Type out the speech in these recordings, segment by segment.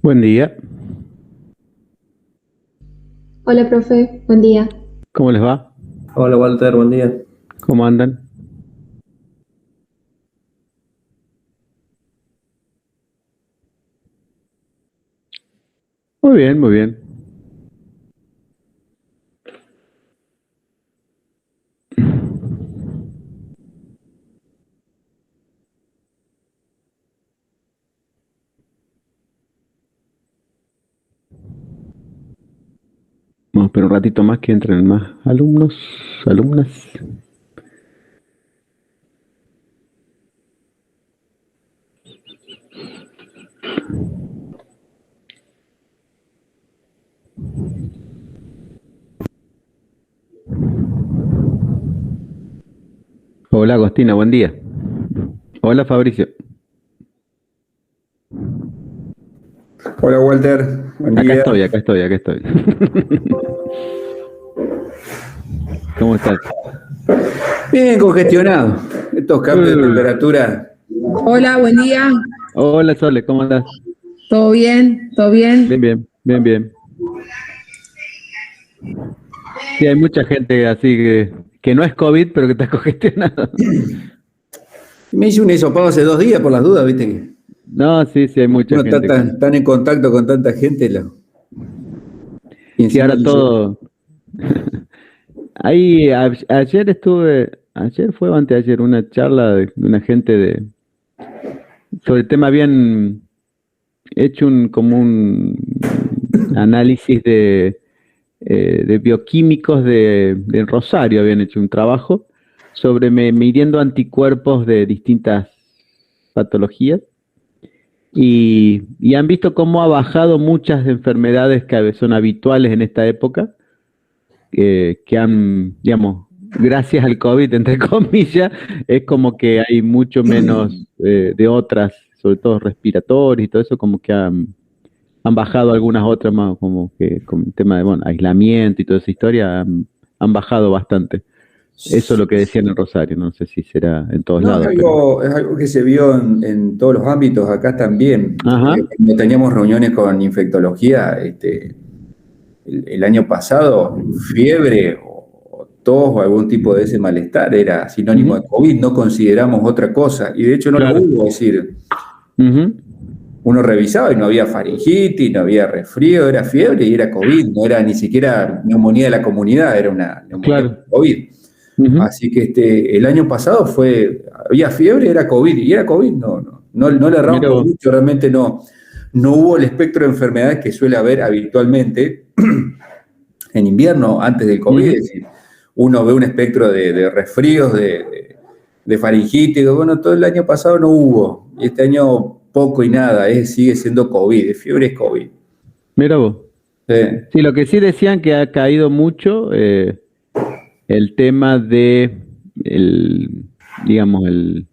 Buen día, Hola, profe, buen día. ¿cómo les va? Hola Walter, buen día. ¿Cómo andan? Muy bien, muy bien. Vamos a esperar un ratito más que entren más alumnos, alumnas. Hola Agostina, buen día. Hola Fabricio. Hola Walter, buen Acá día. estoy, acá estoy, acá estoy. ¿Cómo estás? Bien congestionado. Estos cambios de Uh, temperatura. Hola, buen día. Hola Sole, ¿cómo andás? ¿Todo bien? ¿Todo Bien, bien? bien, bien, bien. Sí, hay mucha gente así que no es COVID, pero que está congestionada. Me hice un hisopado hace 2 días por las dudas, viste que No, sí, sí, hay mucha uno está gente con... tan en contacto con tanta gente y Sí, encima ahora todo... Ahí ayer estuve, ayer fue o anteayer, una charla de una gente sobre el tema, habían hecho como un análisis de bioquímicos de Rosario, habían hecho un trabajo sobre midiendo anticuerpos de distintas patologías y han visto cómo ha bajado muchas enfermedades que son habituales en esta época que han, digamos, gracias al COVID, entre comillas, es como que hay mucho menos de otras, sobre todo respiratorias y todo eso, como que han bajado algunas otras más, como que con el tema de, bueno, aislamiento y toda esa historia, han bajado bastante. Eso es lo que decían en Rosario, no sé si será en todos no, lados, pero... es algo que se vio en todos los ámbitos, acá también. Ajá, Cuando teníamos reuniones con infectología, el año pasado, fiebre o tos o algún tipo de ese malestar era sinónimo de ujú, COVID, no consideramos otra cosa, y de hecho no lo claro, hubo, es decir, ujú, uno revisaba y no había faringitis, no había resfrío, era fiebre y era COVID, no era ni siquiera neumonía de la comunidad, era una neumonía por claro, COVID. ujú, Así que el año pasado había fiebre, era COVID, y era COVID, no le erramos mira por vos, mucho, realmente no hubo el espectro de enfermedades que suele haber habitualmente en invierno antes del COVID, es ujú. decir, uno ve un espectro de resfríos, de faringitis, bueno, todo el año pasado no hubo, y este año poco y nada, sigue siendo COVID, de fiebre es COVID. Mira vos. Sí, Sí, lo que sí decían que ha caído mucho el tema digamos, el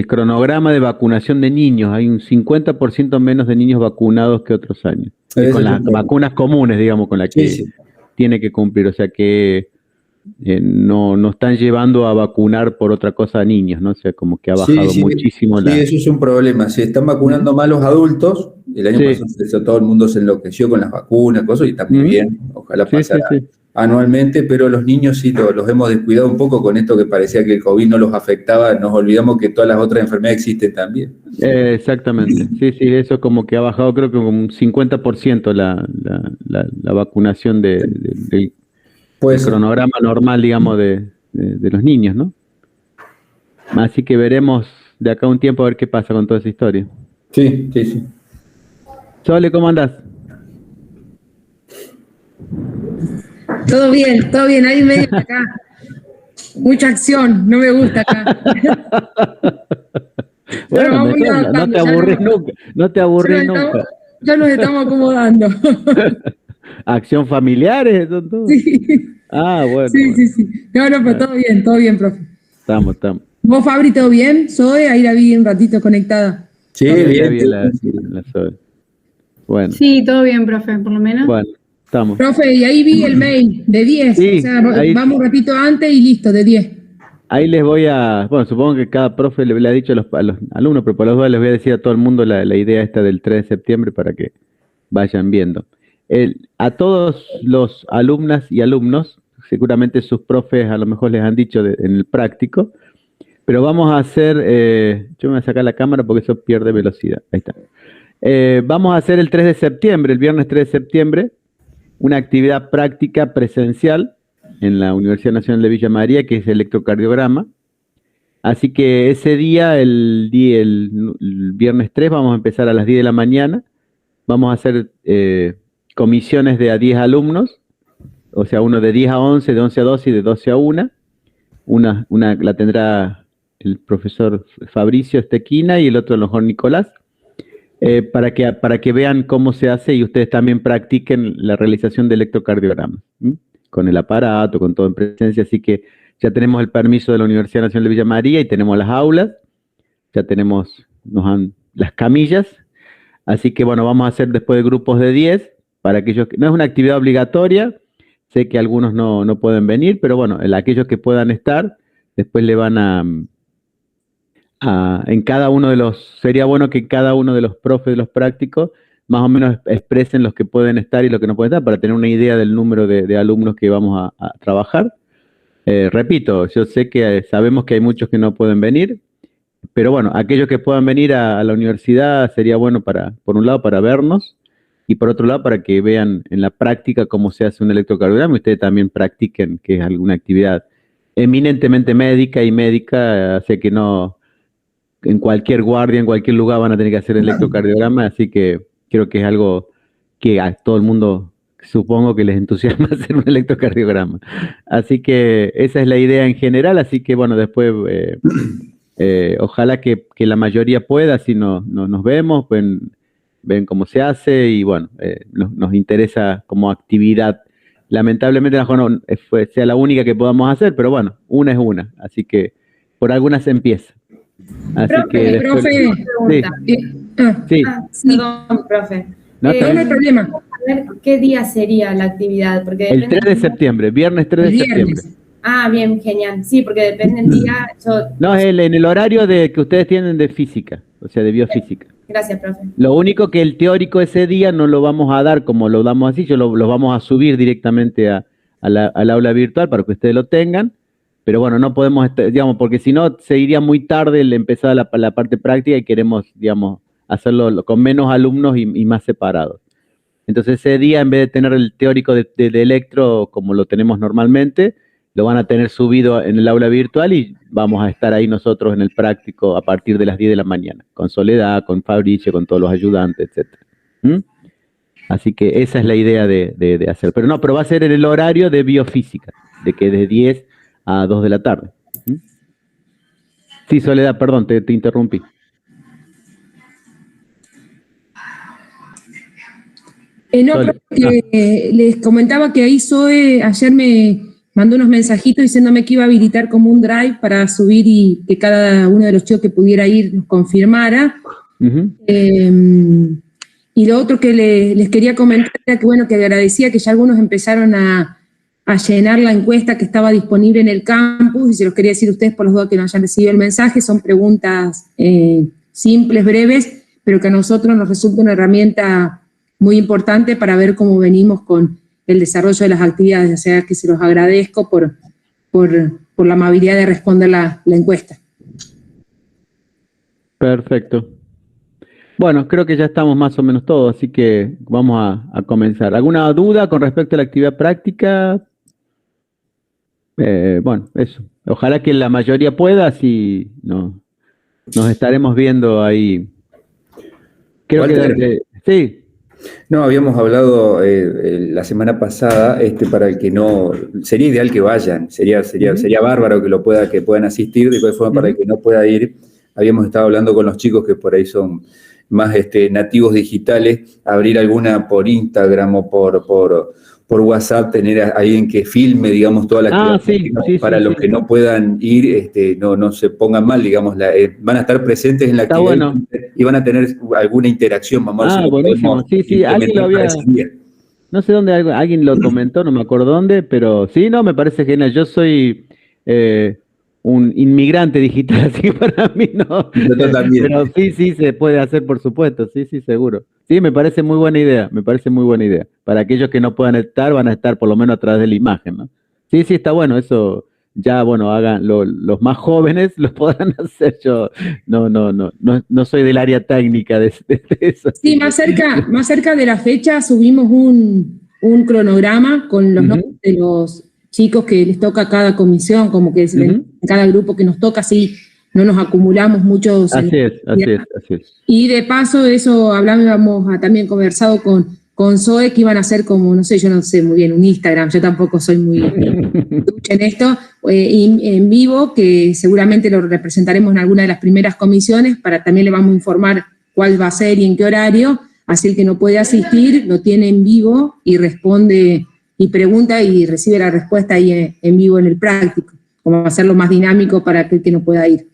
cronograma de vacunación de niños. Hay un 50% menos de niños vacunados que otros años. ese Con es las un problema. vacunas comunes, digamos, con las Sí, que sí. tiene que cumplir. O sea que no están llevando a vacunar por otra cosa a niños, ¿no? O sea, como que ha Sí, bajado sí, muchísimo sí, la... eso es un problema. Se están Ujú. vacunando más los adultos. El año pasado Sí, todo el mundo se enloqueció con las vacunas, cosas, y está muy ujú. bien. Ojalá Sí, sí, pasara sí. anualmente, pero los niños sí los hemos descuidado un poco con esto que parecía que el COVID no los afectaba. Nos olvidamos que todas las otras enfermedades existen también. Exactamente, sí, sí, eso como que ha bajado creo que como un 50% la vacunación Puede del ser. cronograma normal, digamos, de los niños, ¿no? Así que veremos de acá a un tiempo a ver qué pasa con toda esa historia. Sí, sí, sí. Sole, ¿cómo andás? Todo bien, todo bien. Hay medio de acá. Mucha acción, no me gusta acá. Pero Bueno, vamos a ir mejor, no adaptando, te aburrís nunca, no te ya nos aburrís estamos, nunca. ya nos estamos acomodando. Acción familiares, son todo. Sí, Ah, bueno, sí, bueno. sí, sí. No, no, pero Ah, todo bien, profe. estamos, estamos. ¿Vos, Fabri, todo bien? Zoe, ahí la vi un ratito conectada. Sí, Sí, ahí la bien, vi bien, sí. la Sole. Bueno, Sí, todo bien, profe, por lo menos. bueno, estamos. Profe, y ahí vi el mail de 10, o Sí, sea, vamos un ratito antes y listo, de 10. ahí les voy a, bueno, supongo que cada profe le ha dicho a los alumnos, pero por las dudas les voy a decir a todo el mundo la idea esta del 3 de septiembre para que vayan viendo. A todos los alumnas y alumnos, seguramente sus profes a lo mejor les han dicho en el práctico, pero vamos a hacer, yo me voy a sacar la cámara porque eso pierde velocidad, ahí está. Vamos a hacer el 3 de septiembre, el viernes 3 de septiembre, una actividad práctica presencial en la Universidad Nacional de Villa María, que es electrocardiograma. Así que ese día, el viernes 3, vamos a empezar a las 10 de la mañana. Vamos a hacer comisiones de a 10 alumnos, o sea, uno de 10 a 11, de 11 a 12 y de 12 a 1. Una la tendrá el profesor Fabricio Estequina y el otro a lo mejor Nicolás, para que vean cómo se hace y ustedes también practiquen la realización de electrocardiogramas, con el aparato, con todo en presencia. Así que ya tenemos el permiso de la Universidad Nacional de Villa María y tenemos las aulas, ya tenemos las camillas, así que bueno, vamos a hacer después de grupos de 10, para aquellos que no es una actividad obligatoria, sé que algunos no pueden venir, pero bueno, aquellos que puedan estar, después le van en cada uno de sería bueno que cada uno de los profes de los prácticos más o menos expresen los que pueden estar y los que no pueden estar, para tener una idea del número de alumnos que vamos a trabajar. Repito, yo sé que sabemos que hay muchos que no pueden venir, pero bueno, aquellos que puedan venir a la universidad sería bueno por un lado, para vernos, y por otro lado, para que vean en la práctica cómo se hace un electrocardiograma y ustedes también practiquen, que es alguna actividad eminentemente médica, así que no, en cualquier guardia, en cualquier lugar van a tener que hacer electrocardiograma, así que creo que es algo que a todo el mundo supongo que les entusiasma hacer un electrocardiograma. Así que esa es la idea en general, así que bueno, después ojalá que la mayoría pueda, si nos vemos, ven cómo se hace y bueno, nos interesa como actividad. Lamentablemente no sea la única que podamos hacer, pero bueno, una es una, así que por algunas se empieza. Así que después, sí. sí. Perdón, profe. No hay problema. A ver, ¿qué día sería la actividad? Porque el 3 de septiembre, viernes 3 de septiembre. Ah, bien, genial. Sí, porque depende del día. No, es en el horario que ustedes tienen de física, o sea, de biofísica. Gracias, profe. Lo único que el teórico ese día no lo vamos a dar como lo damos así, lo vamos a subir directamente al aula virtual para que ustedes lo tengan, pero bueno, no podemos, digamos, porque si no se iría muy tarde el empezar la parte práctica y queremos, digamos, hacerlo con menos alumnos y más separados. Entonces ese día, en vez de tener el teórico de electro como lo tenemos normalmente, lo van a tener subido en el aula virtual y vamos a estar ahí nosotros en el práctico a partir de las 10 de la mañana, con Soledad, con Fabricio, con todos los ayudantes, etc. Así que esa es la idea de hacer. Pero va a ser en el horario de biofísica, de que de 10 a 2 de la tarde. Sí, Soledad, perdón, te interrumpí. Les comentaba que ahí Zoe ayer me mandó unos mensajitos diciéndome que iba a habilitar como un drive para subir y que cada uno de los chicos que pudiera ir nos confirmara. Y lo otro que les quería comentar era que, bueno, que agradecía que ya algunos empezaron a llenar la encuesta que estaba disponible en el campus, y se los quería decir a ustedes por los dos que no hayan recibido el mensaje. Son preguntas simples, breves, pero que a nosotros nos resulta una herramienta muy importante para ver cómo venimos con el desarrollo de las actividades. O sea, que se los agradezco por la amabilidad de responder la encuesta. Perfecto. Bueno, creo que ya estamos más o menos todos, así que vamos a comenzar. ¿Alguna duda con respecto a la actividad práctica? Bueno, eso. Ojalá que la mayoría pueda, así nos estaremos viendo ahí. Creo que sí. No, habíamos hablado la semana pasada, para el que no, sería ideal que vayan, sería bárbaro que puedan asistir, de cualquier forma para el que no pueda ir, habíamos estado hablando con los chicos que por ahí son más nativos digitales, abrir alguna por Instagram o por WhatsApp, tener a alguien que filme, digamos, toda la actividad, para los que no puedan ir, no se pongan mal, digamos, van a estar presentes en la actividad, bueno, y van a tener alguna interacción, vamos a ver si buenísimo, sí, alguien lo había, no sé dónde alguien lo comentó, no me acuerdo dónde, pero sí, no, me parece genial. Yo soy un inmigrante digital, así que para mí no. Yo también. Pero sí se puede hacer, por supuesto, sí, seguro. Sí, me parece muy buena idea, Para aquellos que no puedan estar, van a estar por lo menos a través de la imagen, ¿no? Sí, está bueno, eso ya, bueno, hagan, los más jóvenes lo podrán hacer. Yo no soy del área técnica de eso. Sí, más cerca de la fecha subimos un cronograma con los nombres de los chicos que les toca a cada comisión, como que en cada grupo que nos toca, así no nos acumulamos muchos. Así es. Y de paso, eso hablábamos, también conversado con Zoe, que iban a hacer como, no sé, yo no sé muy bien, un Instagram, yo tampoco soy muy ducha en esto, en vivo, que seguramente lo representaremos en alguna de las primeras comisiones, también le vamos a informar cuál va a ser y en qué horario, así el que no puede asistir lo tiene en vivo y responde y pregunta y recibe la respuesta ahí en vivo en el práctico, como hacerlo más dinámico para aquel que no pueda ir.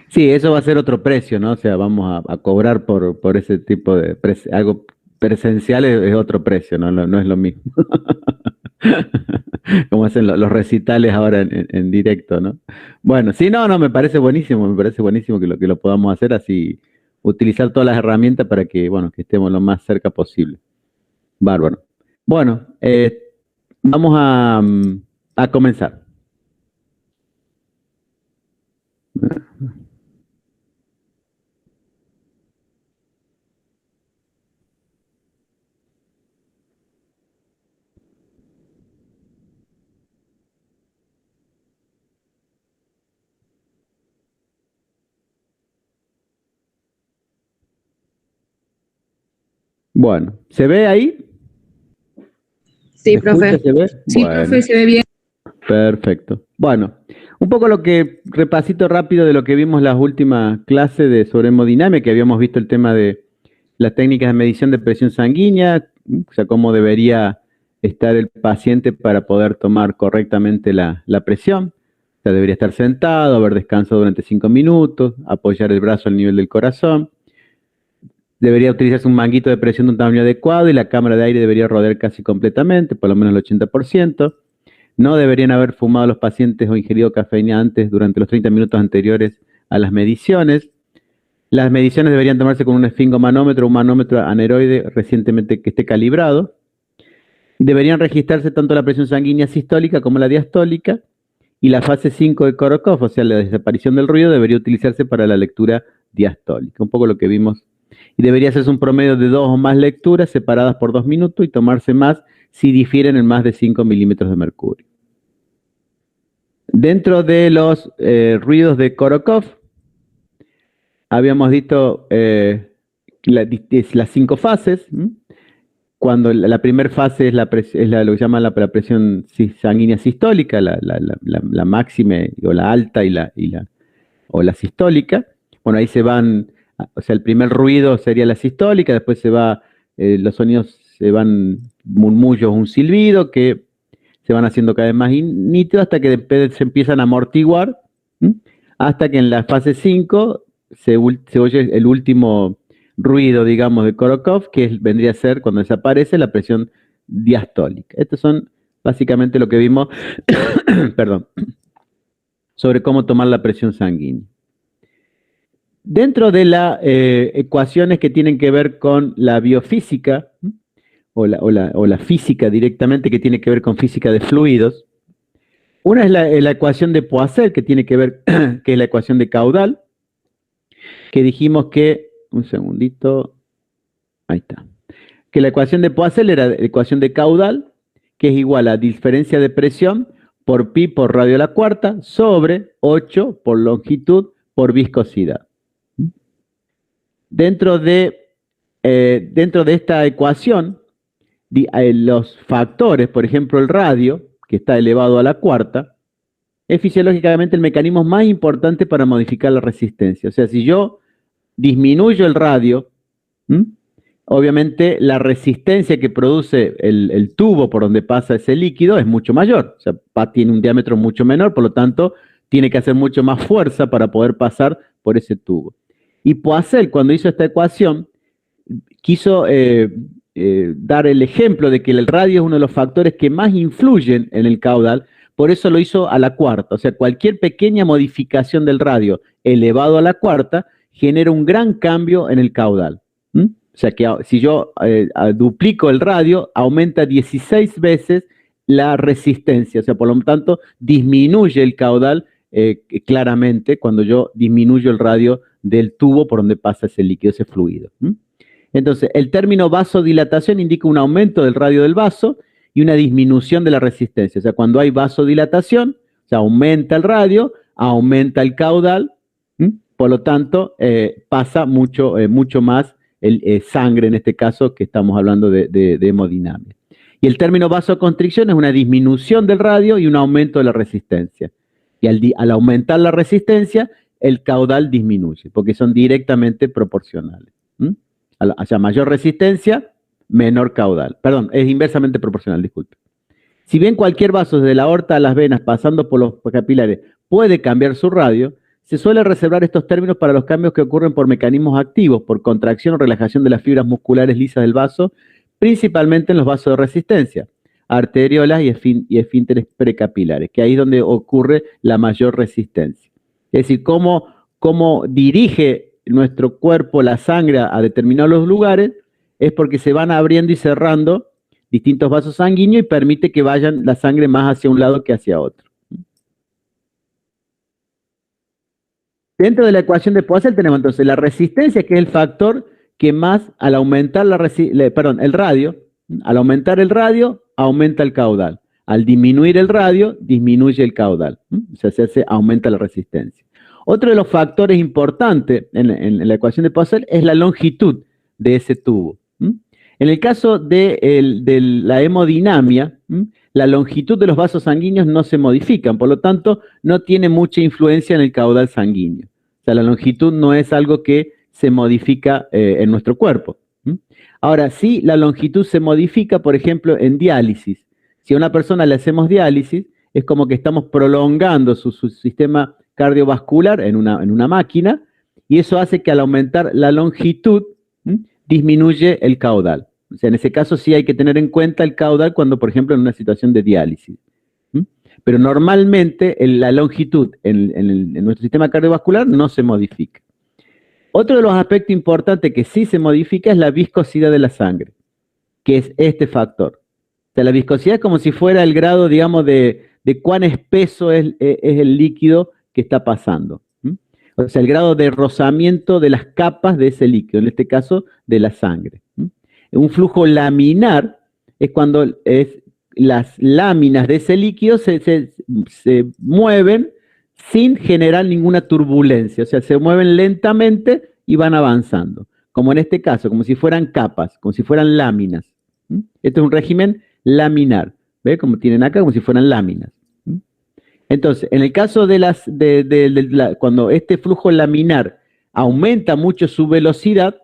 Sí, eso va a ser otro precio, ¿no? O sea, vamos a cobrar por ese tipo de algo presencial, es otro precio, ¿no? No es lo mismo. Como hacen los recitales ahora en directo, ¿no? Bueno, sí, no, me parece buenísimo que lo podamos hacer así, utilizar todas las herramientas para que, bueno, que estemos lo más cerca posible. Bárbaro. Bueno, vamos a comenzar. Bueno, ¿se ve ahí? Sí, profe. ¿Se ve? Sí, Bueno, profe, se ve bien. perfecto. Bueno, un poco repasito rápido de lo que vimos las últimas clases sobre hemodinámica, que habíamos visto el tema de las técnicas de medición de presión sanguínea, o sea, cómo debería estar el paciente para poder tomar correctamente la presión. O sea, debería estar sentado, haber descansado durante 5 minutos, apoyar el brazo al nivel del corazón. Debería utilizarse un manguito de presión de un tamaño adecuado y la cámara de aire debería rodear casi completamente, por lo menos el 80%. No deberían haber fumado los pacientes o ingerido cafeína antes durante los 30 minutos anteriores a las mediciones. Las mediciones deberían tomarse con un esfingomanómetro o un manómetro aneroide recientemente que esté calibrado. Deberían registrarse tanto la presión sanguínea sistólica como la diastólica. Y la fase 5 de Korokov, o sea, la desaparición del ruido, debería utilizarse para la lectura diastólica. Un poco lo que vimos. Y debería hacerse un promedio de 2 o más lecturas separadas por 2 minutos y tomarse más si difieren en más de 5 milímetros de mercurio. Dentro de los ruidos de Korokov, habíamos visto las 5 fases. Cuando la primera fase es lo que llaman la presión sanguínea sistólica, la máxima o la alta o la sistólica. Bueno, ahí se van, o sea, el primer ruido sería la sistólica, después los sonidos se van, murmullos, un silbido, que se van haciendo cada vez más nítidos hasta que se empiezan a amortiguar, hasta que en la fase 5 se oye el último ruido, digamos, de Korokov, que vendría a ser, cuando desaparece, la presión diastólica. Estos son básicamente lo que vimos perdón, sobre cómo tomar la presión sanguínea. Dentro de las ecuaciones que tienen que ver con la biofísica, o la física directamente, que tiene que ver con física de fluidos, una es la ecuación de Poiseuille, que tiene que ver, que es la ecuación de caudal, que dijimos que, un segundito, ahí está, que la ecuación de Poiseuille era la ecuación de caudal, que es igual a diferencia de presión por pi por radio a la cuarta sobre 8 por longitud por viscosidad. Dentro de esta ecuación, los factores, por ejemplo el radio, que está elevado a la cuarta, es fisiológicamente el mecanismo más importante para modificar la resistencia. O sea, si yo disminuyo el radio, obviamente la resistencia que produce el tubo por donde pasa ese líquido es mucho mayor. O sea, tiene un diámetro mucho menor, por lo tanto, tiene que hacer mucho más fuerza para poder pasar por ese tubo. Y Poiseuille, cuando hizo esta ecuación, quiso dar el ejemplo de que el radio es uno de los factores que más influyen en el caudal, por eso lo hizo a la cuarta. O sea, cualquier pequeña modificación del radio elevado a la cuarta genera un gran cambio en el caudal. O sea, que si yo duplico el radio, aumenta 16 veces la resistencia. O sea, por lo tanto, disminuye el caudal claramente cuando yo disminuyo el radio del tubo por donde pasa ese líquido, ese fluido. Entonces, el término vasodilatación indica un aumento del radio del vaso y una disminución de la resistencia. O sea, cuando hay vasodilatación, o sea, aumenta el radio, aumenta el caudal, por lo tanto, pasa mucho más sangre, en este caso, que estamos hablando de hemodinamia. Y el término vasoconstricción es una disminución del radio y un aumento de la resistencia. Y al aumentar la resistencia, el caudal disminuye, porque son directamente proporcionales. O sea, mayor resistencia, menor caudal. Perdón, es inversamente proporcional, disculpe. Si bien cualquier vaso desde la aorta a las venas, pasando por los capilares, puede cambiar su radio, se suele reservar estos términos para los cambios que ocurren por mecanismos activos, por contracción o relajación de las fibras musculares lisas del vaso, principalmente en los vasos de resistencia, arteriolas y esfínteres precapilares, que ahí es donde ocurre la mayor resistencia. Es decir, cómo dirige nuestro cuerpo la sangre a determinados lugares es porque se van abriendo y cerrando distintos vasos sanguíneos y permite que vayan la sangre más hacia un lado que hacia otro. Dentro de la ecuación de Poiseuille tenemos entonces la resistencia, que es el factor que más al aumentar el radio, al aumentar el radio, aumenta el caudal. Al disminuir el radio, disminuye el caudal. O sea, aumenta la resistencia. Otro de los factores importantes en la ecuación de Poiseuille es la longitud de ese tubo. En el caso de la hemodinamia, la longitud de los vasos sanguíneos no se modifican, por lo tanto, no tiene mucha influencia en el caudal sanguíneo. O sea, la longitud no es algo que se modifica en nuestro cuerpo. Ahora, sí, la longitud se modifica, por ejemplo, en diálisis. Si a una persona le hacemos diálisis, es como que estamos prolongando su sistema cardiovascular en una máquina, y eso hace que al aumentar la longitud, disminuye el caudal. O sea, en ese caso sí hay que tener en cuenta el caudal cuando, por ejemplo, en una situación de diálisis. Pero normalmente la longitud en nuestro sistema cardiovascular no se modifica. Otro de los aspectos importantes que sí se modifica es la viscosidad de la sangre, que es este factor. O sea, la viscosidad es como si fuera el grado, digamos, de cuán espeso es el líquido que está pasando. O sea, el grado de rozamiento de las capas de ese líquido, en este caso, de la sangre. Un flujo laminar es cuando las láminas de ese líquido se mueven sin generar ninguna turbulencia. O sea, se mueven lentamente y van avanzando. Como en este caso, como si fueran capas, como si fueran láminas. Este es un régimen laminar. ¿Ve? Como tienen acá, como si fueran láminas. Entonces, en el caso cuando este flujo laminar aumenta mucho su velocidad,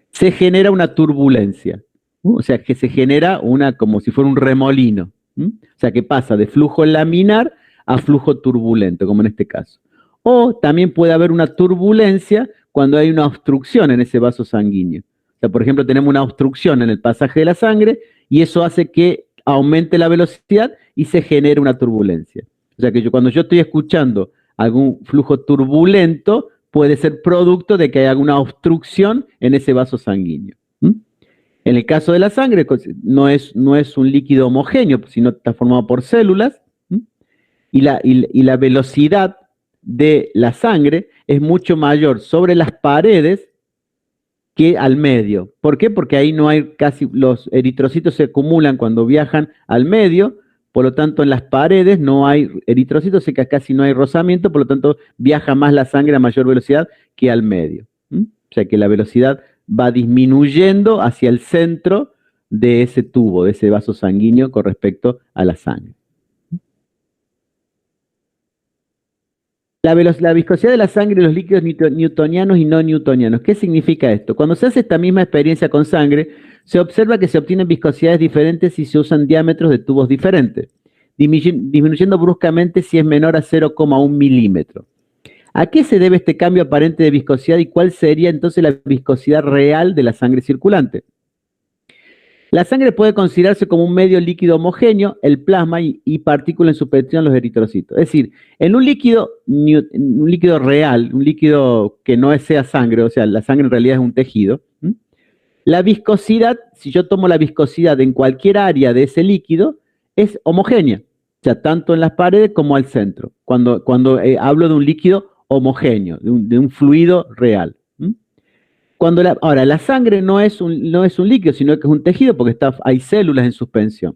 se genera una turbulencia. O sea, que se genera como si fuera un remolino. O sea, que pasa de flujo laminar a flujo turbulento, como en este caso. O también puede haber una turbulencia cuando hay una obstrucción en ese vaso sanguíneo. O sea, por ejemplo, tenemos una obstrucción en el pasaje de la sangre y eso hace que aumente la velocidad y se genere una turbulencia. O sea que cuando yo estoy escuchando algún flujo turbulento, puede ser producto de que hay alguna obstrucción en ese vaso sanguíneo. En el caso de la sangre, no es un líquido homogéneo, sino está formado por células, y la velocidad de la sangre es mucho mayor sobre las paredes que al medio. ¿Por qué? Porque ahí no hay los eritrocitos se acumulan cuando viajan al medio, por lo tanto en las paredes no hay eritrocitos, que casi no hay rozamiento, por lo tanto viaja más la sangre a mayor velocidad que al medio. O sea que la velocidad va disminuyendo hacia el centro de ese tubo, de ese vaso sanguíneo con respecto a la sangre. La viscosidad de la sangre y los líquidos newtonianos y no newtonianos. ¿Qué significa esto? Cuando se hace esta misma experiencia con sangre, se observa que se obtienen viscosidades diferentes si se usan diámetros de tubos diferentes, disminuyendo bruscamente si es menor a 0,1 milímetro. ¿A qué se debe este cambio aparente de viscosidad y cuál sería entonces la viscosidad real de la sangre circulante? La sangre puede considerarse como un medio líquido homogéneo, el plasma y partículas en suspensión, los eritrocitos. Es decir, en un líquido real, un líquido que no sea sangre, o sea, la sangre en realidad es un tejido, la viscosidad, si yo tomo la viscosidad en cualquier área de ese líquido, es homogénea, o sea, tanto en las paredes como al centro, cuando hablo de un líquido homogéneo, de un fluido real. Ahora, la sangre no es un líquido, sino que es un tejido porque hay células en suspensión.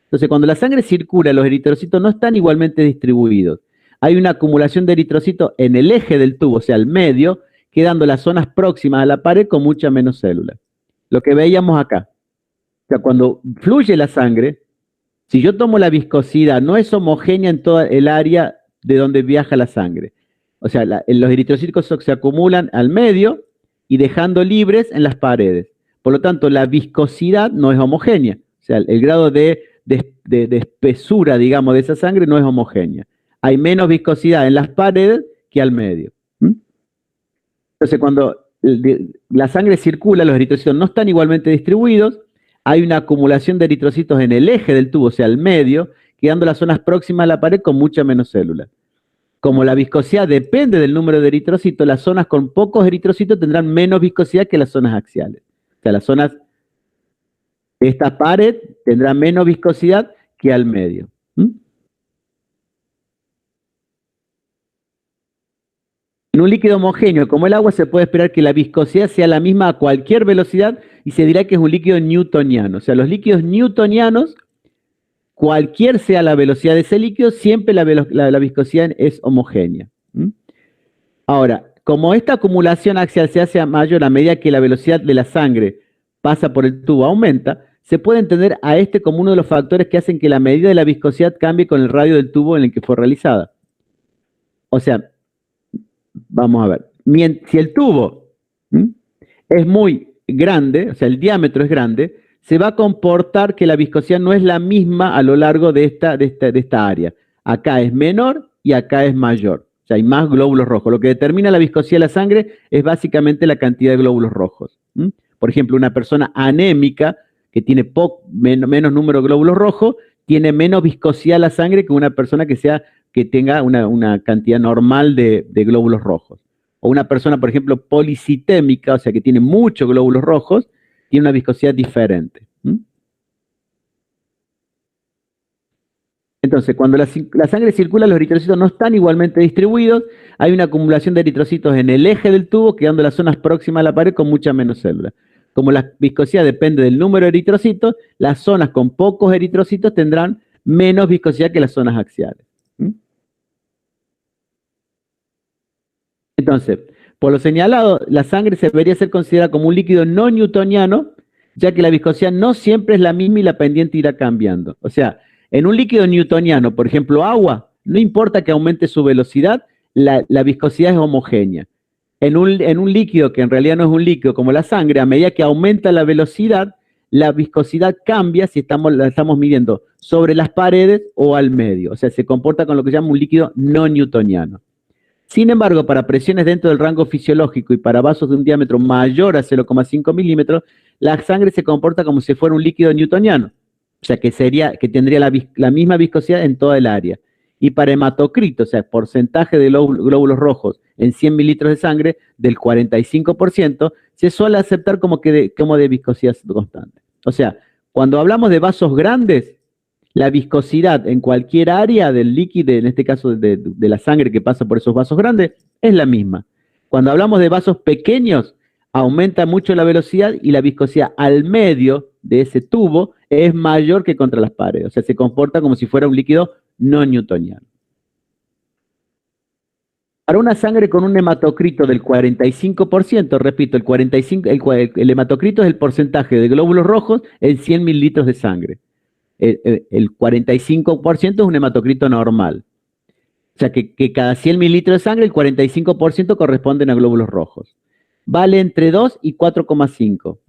Entonces, cuando la sangre circula, los eritrocitos no están igualmente distribuidos. Hay una acumulación de eritrocitos en el eje del tubo, o sea, al medio, quedando las zonas próximas a la pared con mucha menos células. Lo que veíamos acá. O sea, cuando fluye la sangre, si yo tomo la viscosidad, no es homogénea en toda el área de donde viaja la sangre. O sea, los eritrocitos se acumulan al medio y dejando libres en las paredes. Por lo tanto, la viscosidad no es homogénea. O sea, el grado de espesura, digamos, de esa sangre no es homogénea. Hay menos viscosidad en las paredes que al medio. Entonces, cuando la sangre circula, los eritrocitos no están igualmente distribuidos, hay una acumulación de eritrocitos en el eje del tubo, o sea, al medio, quedando las zonas próximas a la pared con mucha menos células. Como la viscosidad depende del número de eritrocitos, las zonas con pocos eritrocitos tendrán menos viscosidad que las zonas axiales. O sea, las zonas de esta pared tendrá menos viscosidad que al medio. En un líquido homogéneo como el agua se puede esperar que la viscosidad sea la misma a cualquier velocidad y se dirá que es un líquido newtoniano. O sea, los líquidos newtonianos, cualquier sea la velocidad de ese líquido, siempre la viscosidad es homogénea. Ahora, como esta acumulación axial se hace mayor a medida que la velocidad de la sangre pasa por el tubo aumenta, se puede entender a este como uno de los factores que hacen que la medida de la viscosidad cambie con el radio del tubo en el que fue realizada. O sea, vamos a ver, si el tubo es muy grande, o sea, el diámetro es grande, se va a comportar que la viscosidad no es la misma a lo largo de esta área. Acá es menor y acá es mayor. O sea, hay más glóbulos rojos. Lo que determina la viscosidad de la sangre es básicamente la cantidad de glóbulos rojos. Por ejemplo, una persona anémica que tiene menos número de glóbulos rojos tiene menos viscosidad la sangre que una persona que tenga una cantidad normal de glóbulos rojos. O una persona, por ejemplo, policitémica, o sea, que tiene muchos glóbulos rojos, tiene una viscosidad diferente. Entonces, cuando la sangre circula, los eritrocitos no están igualmente distribuidos, hay una acumulación de eritrocitos en el eje del tubo, quedando las zonas próximas a la pared con mucha menos células. Como la viscosidad depende del número de eritrocitos, las zonas con pocos eritrocitos tendrán menos viscosidad que las zonas axiales. Entonces, por lo señalado, la sangre se debería ser considerada como un líquido no newtoniano, ya que la viscosidad no siempre es la misma y la pendiente irá cambiando. O sea, en un líquido newtoniano, por ejemplo, agua, no importa que aumente su velocidad, la viscosidad es homogénea. En un líquido que en realidad no es un líquido como la sangre, a medida que aumenta la velocidad, la viscosidad cambia si la estamos midiendo sobre las paredes o al medio. O sea, se comporta con lo que se llama un líquido no newtoniano. Sin embargo, para presiones dentro del rango fisiológico y para vasos de un diámetro mayor a 0,5 milímetros, la sangre se comporta como si fuera un líquido newtoniano. O sea, que tendría la misma viscosidad en toda el área. Y para hematocrito, o sea, porcentaje de glóbulos rojos en 100 mililitros de sangre del 45%, se suele aceptar como de viscosidad constante. O sea, cuando hablamos de vasos grandes, la viscosidad en cualquier área del líquido, en este caso de la sangre que pasa por esos vasos grandes, es la misma. Cuando hablamos de vasos pequeños, aumenta mucho la velocidad y la viscosidad al medio de ese tubo es mayor que contra las paredes. O sea, se comporta como si fuera un líquido no newtoniano. Para una sangre con un hematocrito del 45%, repito, el hematocrito es el porcentaje de glóbulos rojos en 100 mililitros de sangre. El 45% es un hematocrito normal. O sea, que cada 100 mililitros de sangre, el 45% corresponden a glóbulos rojos. Vale entre 2 y 4,5.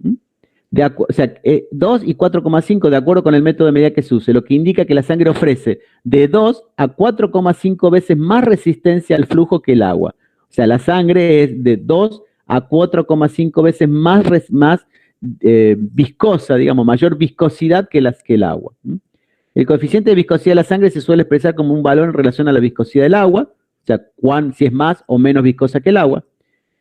O sea, 2 y 4,5 de acuerdo con el método de medida que se use, lo que indica que la sangre ofrece de 2 a 4,5 veces más resistencia al flujo que el agua. O sea, la sangre es de 2 a 4,5 veces más viscosa, digamos, mayor viscosidad que el agua. El coeficiente de viscosidad de la sangre se suele expresar como un valor en relación a la viscosidad del agua, o sea, si es más o menos viscosa que el agua,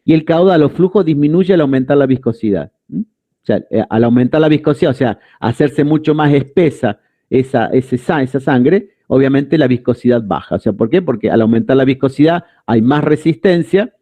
y el caudal o flujo disminuye al aumentar la viscosidad. O sea, al aumentar la viscosidad, o sea, hacerse mucho más espesa esa sangre, obviamente la viscosidad baja. O sea, ¿por qué? Porque al aumentar la viscosidad hay más resistencia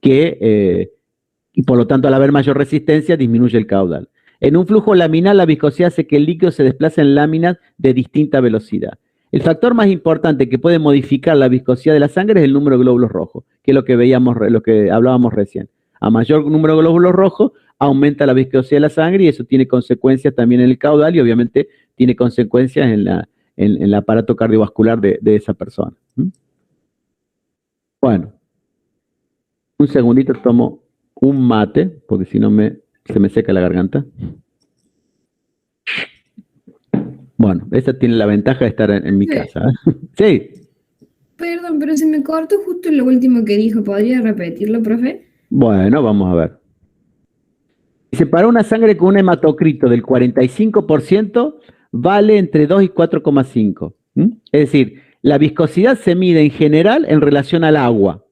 y por lo tanto al haber mayor resistencia disminuye el caudal. En un flujo laminar la viscosidad hace que el líquido se desplace en láminas de distinta velocidad. El factor más importante que puede modificar la viscosidad de la sangre es el número de glóbulos rojos, que es lo que veíamos, lo que hablábamos recién. A mayor número de glóbulos rojos aumenta la viscosidad de la sangre y eso tiene consecuencias también en el caudal y obviamente tiene consecuencias en el aparato cardiovascular de esa persona. Bueno, un segundito tomo un mate, porque si no se me seca la garganta. Bueno, esa tiene la ventaja de estar en mi casa. Sí. Perdón, pero se me cortó justo lo último que dijo. ¿Podría repetirlo, profe? Bueno, vamos a ver. Dice, para una sangre con un hematocrito del 45%, vale entre 2 y 4,5. Es decir, la viscosidad se mide en general en relación al agua.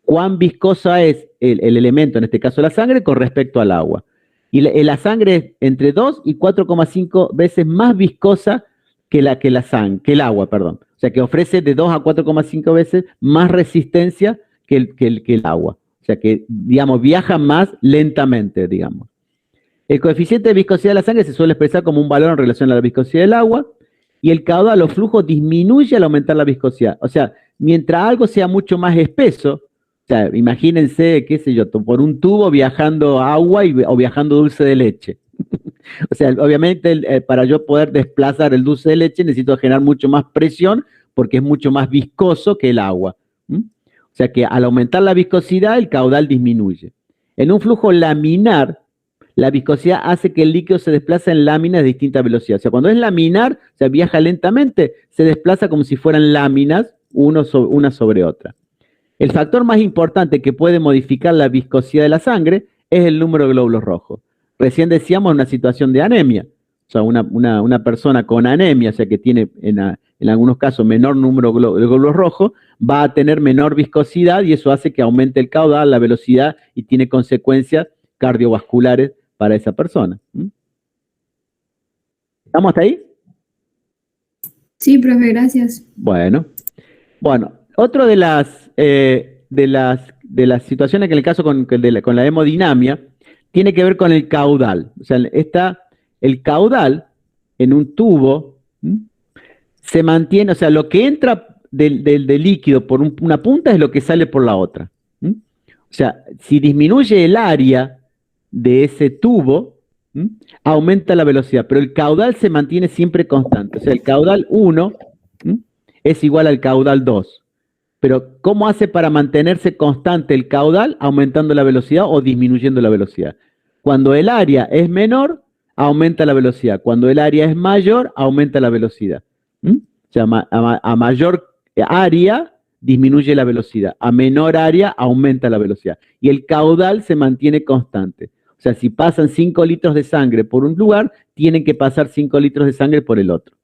Cuán viscosa es el elemento, en este caso la sangre, con respecto al agua. Y la sangre es entre 2 y 4,5 veces más viscosa que el agua, perdón. O sea, que ofrece de 2 a 4,5 veces más resistencia que el agua. O sea, que, digamos, viaja más lentamente, digamos. El coeficiente de viscosidad de la sangre se suele expresar como un valor en relación a la viscosidad del agua, y el caudal o flujo disminuye al aumentar la viscosidad. O sea, mientras algo sea mucho más espeso, o sea, imagínense, qué sé yo, por un tubo viajando agua o viajando dulce de leche. O sea, obviamente para yo poder desplazar el dulce de leche necesito generar mucho más presión porque es mucho más viscoso que el agua. O sea que al aumentar la viscosidad, el caudal disminuye. En un flujo laminar, la viscosidad hace que el líquido se desplace en láminas de distinta velocidad. O sea, cuando es laminar, o sea, viaja lentamente, se desplaza como si fueran láminas una sobre otra. El factor más importante que puede modificar la viscosidad de la sangre es el número de glóbulos rojos. Recién decíamos una situación de anemia. O sea, una persona con anemia, o sea, que tiene en algunos casos menor número de glóbulos rojos, va a tener menor viscosidad y eso hace que aumente el caudal, la velocidad y tiene consecuencias cardiovasculares para esa persona. ¿Estamos hasta ahí? Sí, profe, gracias. Bueno, otro de las situaciones que en el caso con la hemodinamia tiene que ver con el caudal. O sea, el caudal en un tubo se mantiene, o sea, lo que entra del líquido por una punta es lo que sale por la otra. O sea, si disminuye el área de ese tubo, aumenta la velocidad, pero el caudal se mantiene siempre constante. O sea, el caudal 1 es igual al caudal 2. Pero, ¿cómo hace para mantenerse constante el caudal aumentando la velocidad o disminuyendo la velocidad? Cuando el área es menor, aumenta la velocidad. Cuando el área es mayor, aumenta la velocidad. O sea, a mayor área, disminuye la velocidad. A menor área, aumenta la velocidad. Y el caudal se mantiene constante. O sea, si pasan 5 litros de sangre por un lugar, tienen que pasar 5 litros de sangre por el otro.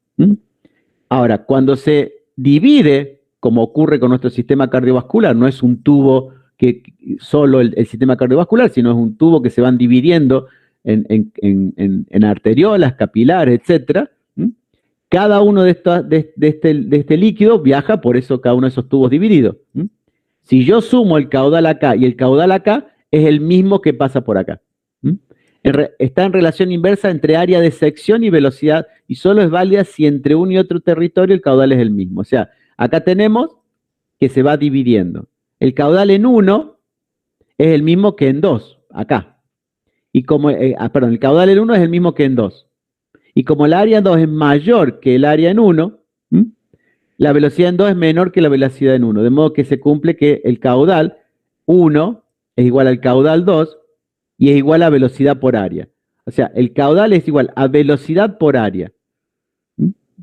Ahora, cuando se divide, como ocurre con nuestro sistema cardiovascular, no es un tubo que solo el sistema cardiovascular, sino es un tubo que se van dividiendo en arteriolas, capilares, etc. Cada uno de este líquido viaja, por eso cada uno de esos tubos divididos. Si yo sumo el caudal acá y el caudal acá, es el mismo que pasa por acá. Está en relación inversa entre área de sección y velocidad, y solo es válida si entre uno y otro territorio el caudal es el mismo. O sea, acá tenemos que se va dividiendo. El caudal en 1 es el mismo que en 2, acá. Y como, el caudal en 1 es el mismo que en 2. Y como el área en 2 es mayor que el área en 1, la velocidad en 2 es menor que la velocidad en 1. De modo que se cumple que el caudal 1 es igual al caudal 2 y es igual a velocidad por área. O sea, el caudal es igual a velocidad por área.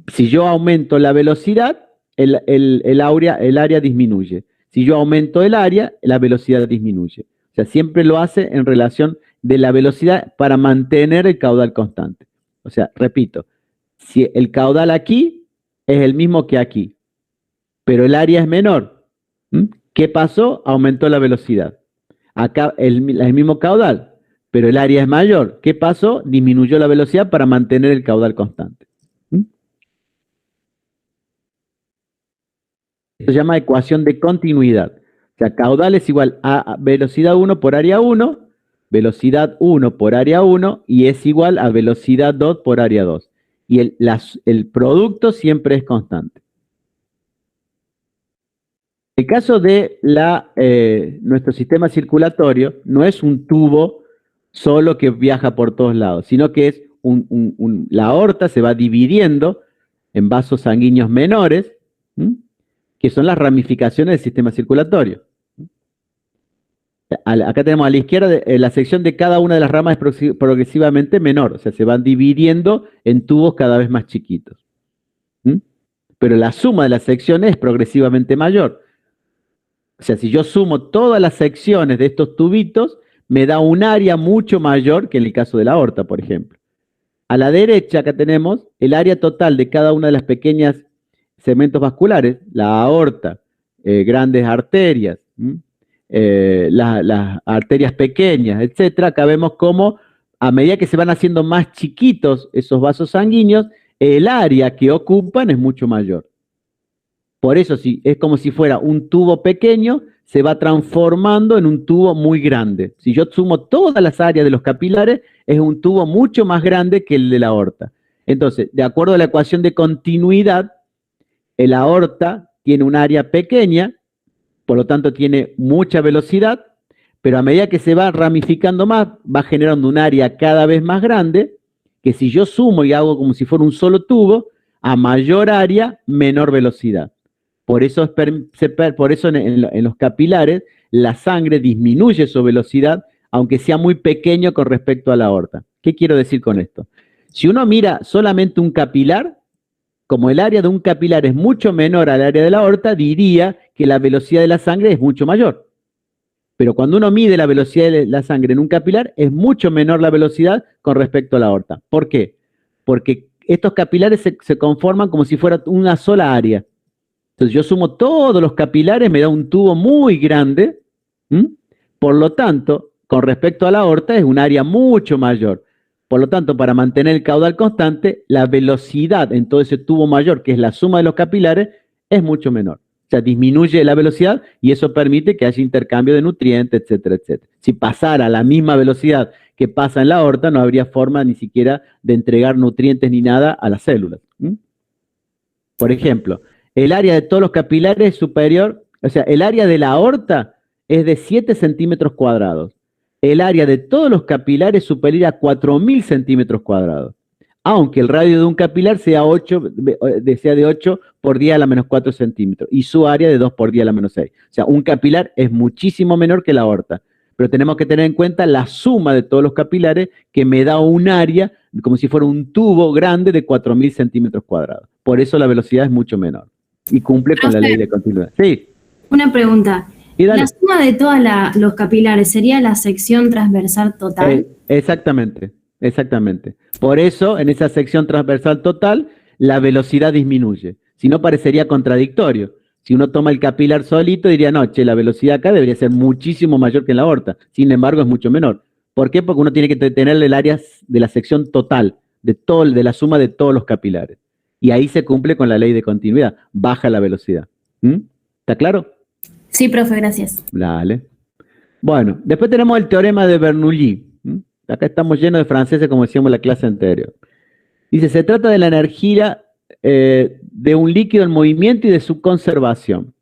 Si yo aumento la velocidad, el área disminuye. Si yo aumento el área, la velocidad disminuye. O sea, siempre lo hace en relación de la velocidad para mantener el caudal constante. O sea, repito, si el caudal aquí es el mismo que aquí, pero el área es menor, ¿qué pasó? Aumentó la velocidad. Acá el mismo caudal, pero el área es mayor. ¿Qué pasó? Disminuyó la velocidad para mantener el caudal constante. Esto se llama ecuación de continuidad. O sea, caudal es igual a velocidad 1 por área 1, velocidad 1 por área 1, y es igual a velocidad 2 por área 2. Y el producto siempre es constante. En el caso de nuestro sistema circulatorio, no es un tubo solo que viaja por todos lados, sino que es la aorta se va dividiendo en vasos sanguíneos menores, que son las ramificaciones del sistema circulatorio. Acá tenemos a la izquierda la sección de cada una de las ramas es progresivamente menor, o sea, se van dividiendo en tubos cada vez más chiquitos. Pero la suma de las secciones es progresivamente mayor. O sea, si yo sumo todas las secciones de estos tubitos, me da un área mucho mayor que en el caso de la aorta, por ejemplo. A la derecha acá tenemos el área total de cada una de las pequeñas segmentos vasculares, la aorta, grandes arterias, las arterias pequeñas, etcétera. Acá vemos cómo a medida que se van haciendo más chiquitos esos vasos sanguíneos, el área que ocupan es mucho mayor. Por eso, sí, es como si fuera un tubo pequeño, se va transformando en un tubo muy grande. Si yo sumo todas las áreas de los capilares, es un tubo mucho más grande que el de la aorta. Entonces, de acuerdo a la ecuación de continuidad, el aorta tiene un área pequeña, por lo tanto tiene mucha velocidad, pero a medida que se va ramificando más, va generando un área cada vez más grande, que si yo sumo y hago como si fuera un solo tubo, a mayor área, menor velocidad. Por eso, en los capilares la sangre disminuye su velocidad, aunque sea muy pequeño con respecto a la aorta. ¿Qué quiero decir con esto? Si uno mira solamente un capilar, como el área de un capilar es mucho menor al área de la aorta, diría que la velocidad de la sangre es mucho mayor. Pero cuando uno mide la velocidad de la sangre en un capilar, es mucho menor la velocidad con respecto a la aorta. ¿Por qué? Porque estos capilares se conforman como si fuera una sola área. Entonces yo sumo todos los capilares, me da un tubo muy grande, por lo tanto, con respecto a la aorta es un área mucho mayor. Por lo tanto, para mantener el caudal constante, la velocidad en todo ese tubo mayor, que es la suma de los capilares, es mucho menor. O sea, disminuye la velocidad y eso permite que haya intercambio de nutrientes, etcétera, etcétera. Si pasara a la misma velocidad que pasa en la aorta, no habría forma ni siquiera de entregar nutrientes ni nada a las células. Por ejemplo, el área de todos los capilares es superior, o sea, el área de la aorta es de 7 centímetros cuadrados. El área de todos los capilares es superior a 4.000 centímetros cuadrados. Aunque el radio de un capilar sea de 8 por 10 a la menos 4 centímetros y su área de 2 por 10 a la menos 6. O sea, un capilar es muchísimo menor que la aorta. Pero tenemos que tener en cuenta la suma de todos los capilares que me da un área como si fuera un tubo grande de 4.000 centímetros cuadrados. Por eso la velocidad es mucho menor. Y cumple con la ley de continuidad. Sí. Una pregunta. ¿La suma de todos los capilares sería la sección transversal total? Exactamente, exactamente. Por eso, en esa sección transversal total, la velocidad disminuye. Si no, parecería contradictorio. Si uno toma el capilar solito, diría, no, che, la velocidad acá debería ser muchísimo mayor que en la aorta. Sin embargo, es mucho menor. ¿Por qué? Porque uno tiene que tener el área de la sección total, de la suma de todos los capilares. Y ahí se cumple con la ley de continuidad. Baja la velocidad. ¿Está claro? Sí, profe, gracias. Dale. Bueno, después tenemos el teorema de Bernoulli. Acá estamos llenos de franceses, como decíamos en la clase anterior. Dice, se trata de la energía de un líquido en movimiento y de su conservación.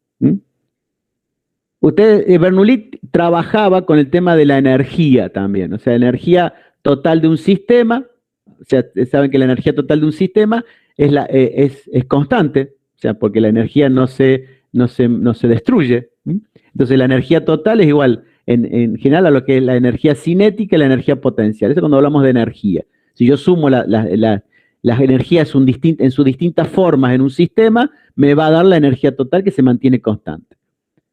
Bernoulli trabajaba con el tema de la energía también, o sea, energía total de un sistema. O sea, saben que la energía total de un sistema es constante, o sea, porque la energía no se destruye. Entonces la energía total es igual en general a lo que es la energía cinética y la energía potencial. Eso cuando hablamos de energía. Si yo sumo las energías en sus distintas formas en un sistema, me va a dar la energía total que se mantiene constante.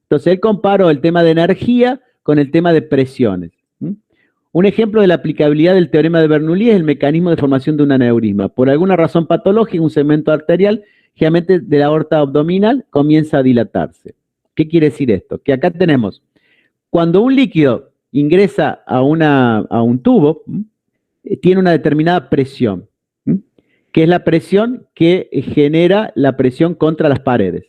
Entonces él comparó el tema de energía con el tema de presiones. Un ejemplo de la aplicabilidad del teorema de Bernoulli es el mecanismo de formación de un aneurisma. Por alguna razón patológica, un segmento arterial, generalmente de la aorta abdominal, comienza a dilatarse. ¿Qué quiere decir esto? Que acá tenemos, cuando un líquido ingresa a un tubo, tiene una determinada presión, que es la presión que genera la presión contra las paredes.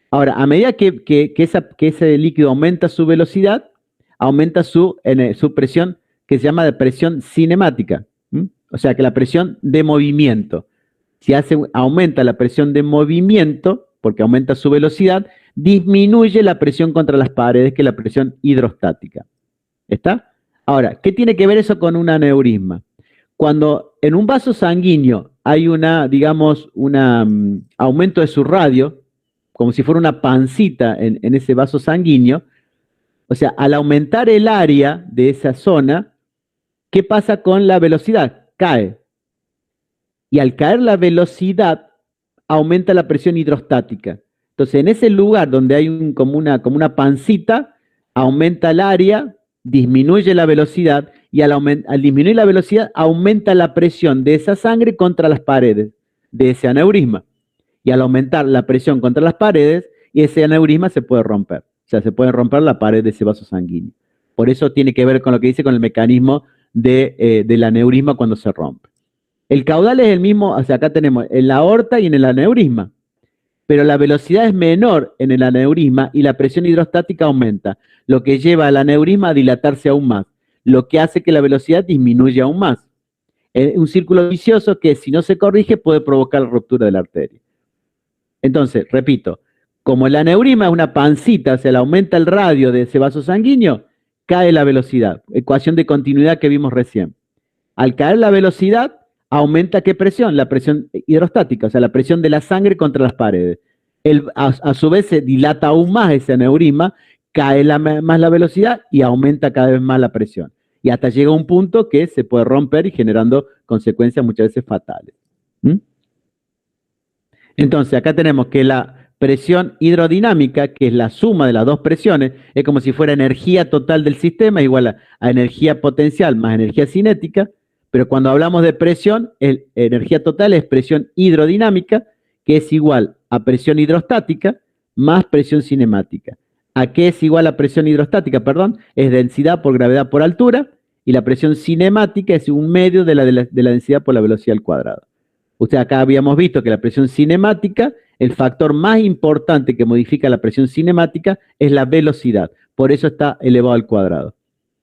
Ahora, a medida que ese líquido aumenta su velocidad, aumenta su presión, que se llama de presión cinemática. O sea, que la presión de movimiento. Si aumenta la presión de movimiento, porque aumenta su velocidad, disminuye la presión contra las paredes, que es la presión hidrostática. ¿Está? Ahora, ¿qué tiene que ver eso con un aneurisma? Cuando en un vaso sanguíneo hay un aumento de su radio, como si fuera una pancita en ese vaso sanguíneo, o sea, al aumentar el área de esa zona, ¿qué pasa con la velocidad? Cae. Y al caer la velocidad, aumenta la presión hidrostática. Entonces, en ese lugar donde hay como una pancita, aumenta el área, disminuye la velocidad, y al disminuir la velocidad, aumenta la presión de esa sangre contra las paredes de ese aneurisma. Y al aumentar la presión contra las paredes, ese aneurisma se puede romper. O sea, se puede romper la pared de ese vaso sanguíneo. Por eso tiene que ver con lo que dice con el mecanismo del aneurisma cuando se rompe. El caudal es el mismo, o sea, acá tenemos en la aorta y en el aneurisma, pero la velocidad es menor en el aneurisma y la presión hidrostática aumenta, lo que lleva al aneurisma a dilatarse aún más, lo que hace que la velocidad disminuya aún más. Es un círculo vicioso que, si no se corrige, puede provocar la ruptura de la arteria. Entonces, repito, como el aneurisma es una pancita, o sea, le aumenta el radio de ese vaso sanguíneo, cae la velocidad. Ecuación de continuidad que vimos recién. Al caer la velocidad, aumenta ¿qué presión? La presión hidrostática, o sea, la presión de la sangre contra las paredes. A su vez se dilata aún más ese aneurisma, cae más la velocidad y aumenta cada vez más la presión. Y hasta llega a un punto que se puede romper y generando consecuencias muchas veces fatales. Entonces, acá tenemos que la presión hidrodinámica, que es la suma de las dos presiones, es como si fuera energía total del sistema igual a energía potencial más energía cinética, pero cuando hablamos de presión, energía total es presión hidrodinámica, que es igual a presión hidrostática más presión cinemática. ¿A qué es igual a presión hidrostática? Perdón, es densidad por gravedad por altura, y la presión cinemática es un medio de la densidad por la velocidad al cuadrado. Acá habíamos visto que la presión cinemática, el factor más importante que modifica la presión cinemática es la velocidad, por eso está elevado al cuadrado.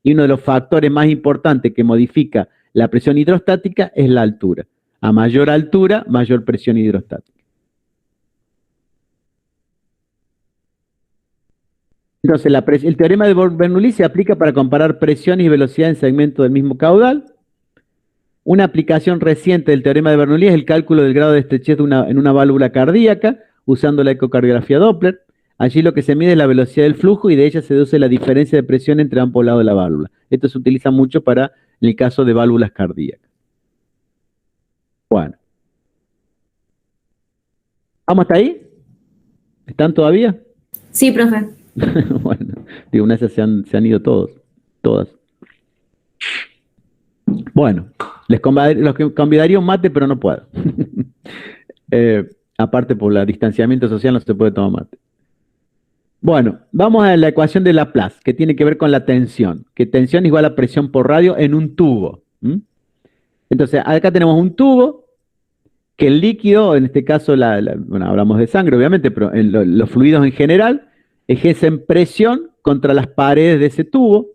Y uno de los factores más importantes que modifica la presión hidrostática es la altura. A mayor altura, mayor presión hidrostática. Entonces, el teorema de Bernoulli se aplica para comparar presión y velocidad en segmentos del mismo caudal. Una aplicación reciente del teorema de Bernoulli es el cálculo del grado de estrechez en una válvula cardíaca, usando la ecocardiografía Doppler. Allí lo que se mide es la velocidad del flujo y de ella se deduce la diferencia de presión entre ambos lados de la válvula. Esto se utiliza mucho para el caso de válvulas cardíacas. Bueno. ¿Vamos hasta ahí? ¿Están todavía? Sí, profe. Bueno, digo, una vez se han ido todas. Bueno, los convidaría un mate, pero no puedo. Aparte, por el distanciamiento social no se puede tomar mate. Bueno, vamos a la ecuación de Laplace, que tiene que ver con la tensión. Que tensión es igual a presión por radio en un tubo. Entonces, acá tenemos un tubo, que el líquido, en este caso, bueno, hablamos de sangre, obviamente, pero los fluidos en general, ejercen presión contra las paredes de ese tubo,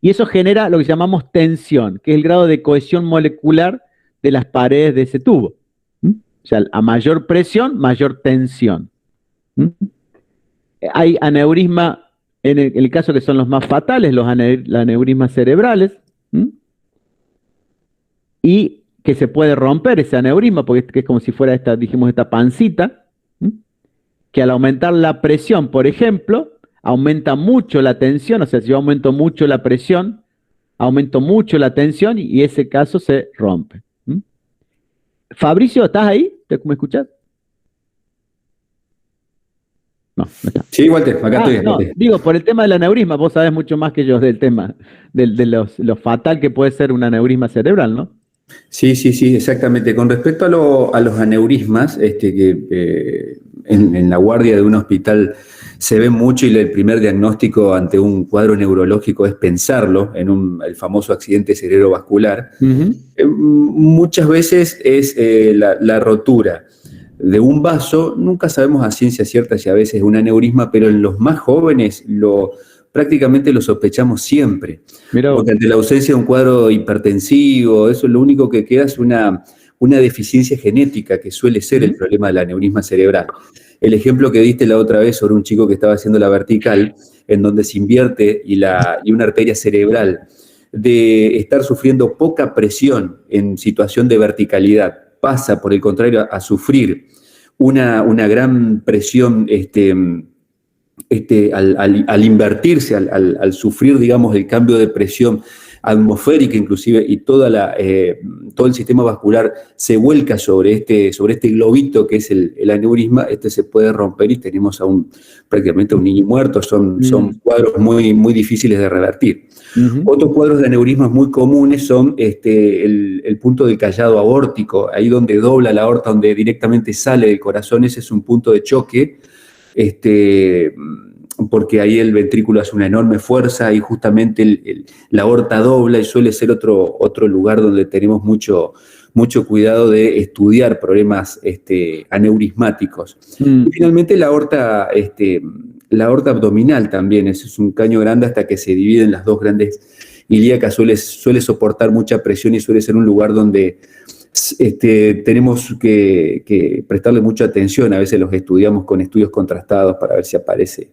y eso genera lo que llamamos tensión, que es el grado de cohesión molecular de las paredes de ese tubo. O sea, a mayor presión, mayor tensión. Hay aneurisma, en el caso que son los más fatales, los aneurismas cerebrales, y que se puede romper ese aneurisma, porque es como si fuera esta pancita, que al aumentar la presión, por ejemplo, aumenta mucho la tensión. O sea, si yo aumento mucho la presión, aumento mucho la tensión y ese caso se rompe. Fabricio, ¿estás ahí? ¿Me escuchás? No está. Sí, Walter, acá estoy. No, digo, por el tema del aneurisma, vos sabés mucho más que yo del tema, de lo fatal que puede ser un aneurisma cerebral, ¿no? Sí, exactamente. Con respecto a los aneurismas, que en la guardia de un hospital se ve mucho y el primer diagnóstico ante un cuadro neurológico es pensarlo en el famoso accidente cerebrovascular. Muchas veces es la rotura de un vaso. Nunca sabemos a ciencia cierta si a veces es un aneurisma, pero en los más jóvenes prácticamente lo sospechamos siempre. Porque ante la ausencia de un cuadro hipertensivo, eso lo único que queda es una deficiencia genética, que suele ser el problema del aneurisma cerebral. El ejemplo que diste la otra vez sobre un chico que estaba haciendo la vertical, en donde se invierte y una arteria cerebral, de estar sufriendo poca presión en situación de verticalidad, pasa, por el contrario, a sufrir una gran presión al invertirse, al sufrir, digamos, el cambio de presión atmosférica inclusive, y todo el sistema vascular se vuelca sobre este globito que es el aneurisma. Se puede romper y tenemos prácticamente a un niño muerto. Son cuadros muy, muy difíciles de revertir. Otros cuadros de aneurismas muy comunes son el punto del callado aórtico, ahí donde dobla la aorta, donde directamente sale del corazón. Ese es un punto de choque, porque ahí el ventrículo hace una enorme fuerza y justamente la aorta dobla, y suele ser otro lugar donde tenemos mucho cuidado de estudiar problemas aneurismáticos. Y finalmente la aorta abdominal también, ese es un caño grande hasta que se dividen las dos grandes ilíacas, suele soportar mucha presión y suele ser un lugar donde tenemos que prestarle mucha atención. A veces los estudiamos con estudios contrastados para ver si aparece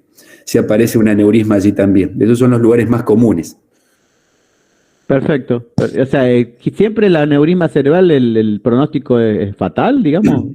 un aneurisma allí también. Esos son los lugares más comunes. Perfecto. O sea, siempre el aneurisma cerebral, el pronóstico es fatal, digamos.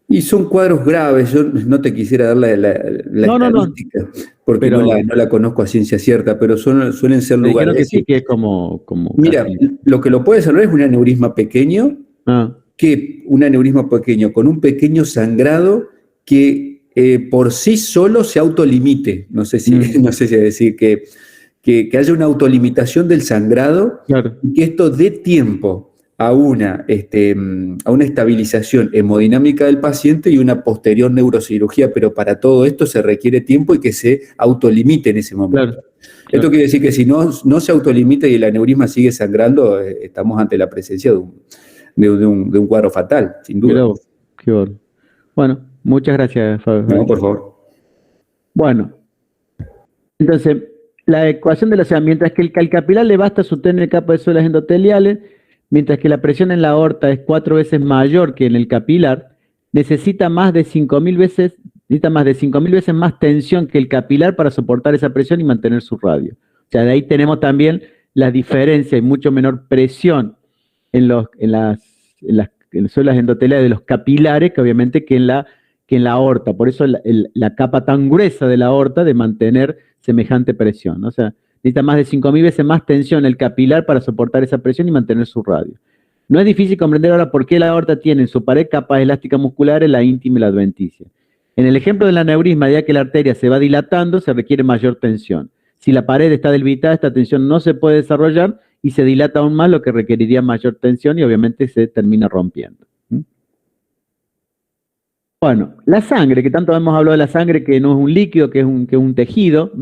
Y son cuadros graves. Yo no te quisiera dar la estadística, porque no la conozco a ciencia cierta, pero suelen ser lugares. Creo que sí, que es como mira, casi. lo que lo puede salvar es un aneurisma pequeño, un aneurisma pequeño con un pequeño sangrado que por sí solo se autolimite. No sé si decir que haya una autolimitación del sangrado, claro, y que esto dé tiempo a una estabilización hemodinámica del paciente y una posterior neurocirugía, pero para todo esto se requiere tiempo y que se autolimite en ese momento. Claro. Esto quiere decir que si no se autolimita y el aneurisma sigue sangrando, estamos ante la presencia de un cuadro fatal, sin duda. Qué bueno. Bueno, muchas gracias, Fabio. No, por favor. Bueno, entonces, la ecuación de mientras que el capilar le basta sostener capa de células endoteliales, mientras que la presión en la aorta es 4 veces mayor que en el capilar, necesita más de 5.000 veces más tensión que el capilar para soportar esa presión y mantener su radio. O sea, de ahí tenemos también la diferencia y mucho menor presión en las células endoteliales de los capilares, que obviamente que en la aorta. Por eso la capa tan gruesa de la aorta de mantener semejante presión, ¿no? O sea, necesita más de 5.000 veces más tensión el capilar para soportar esa presión y mantener su radio. No es difícil comprender ahora por qué la aorta tiene en su pared capas elásticas musculares, la íntima y la adventicia. En el ejemplo del aneurisma, ya que la arteria se va dilatando, se requiere mayor tensión. Si la pared está debilitada, esta tensión no se puede desarrollar y se dilata aún más, lo que requeriría mayor tensión y obviamente se termina rompiendo. Bueno, la sangre, que tanto hemos hablado de la sangre, que no es un líquido, que es un tejido,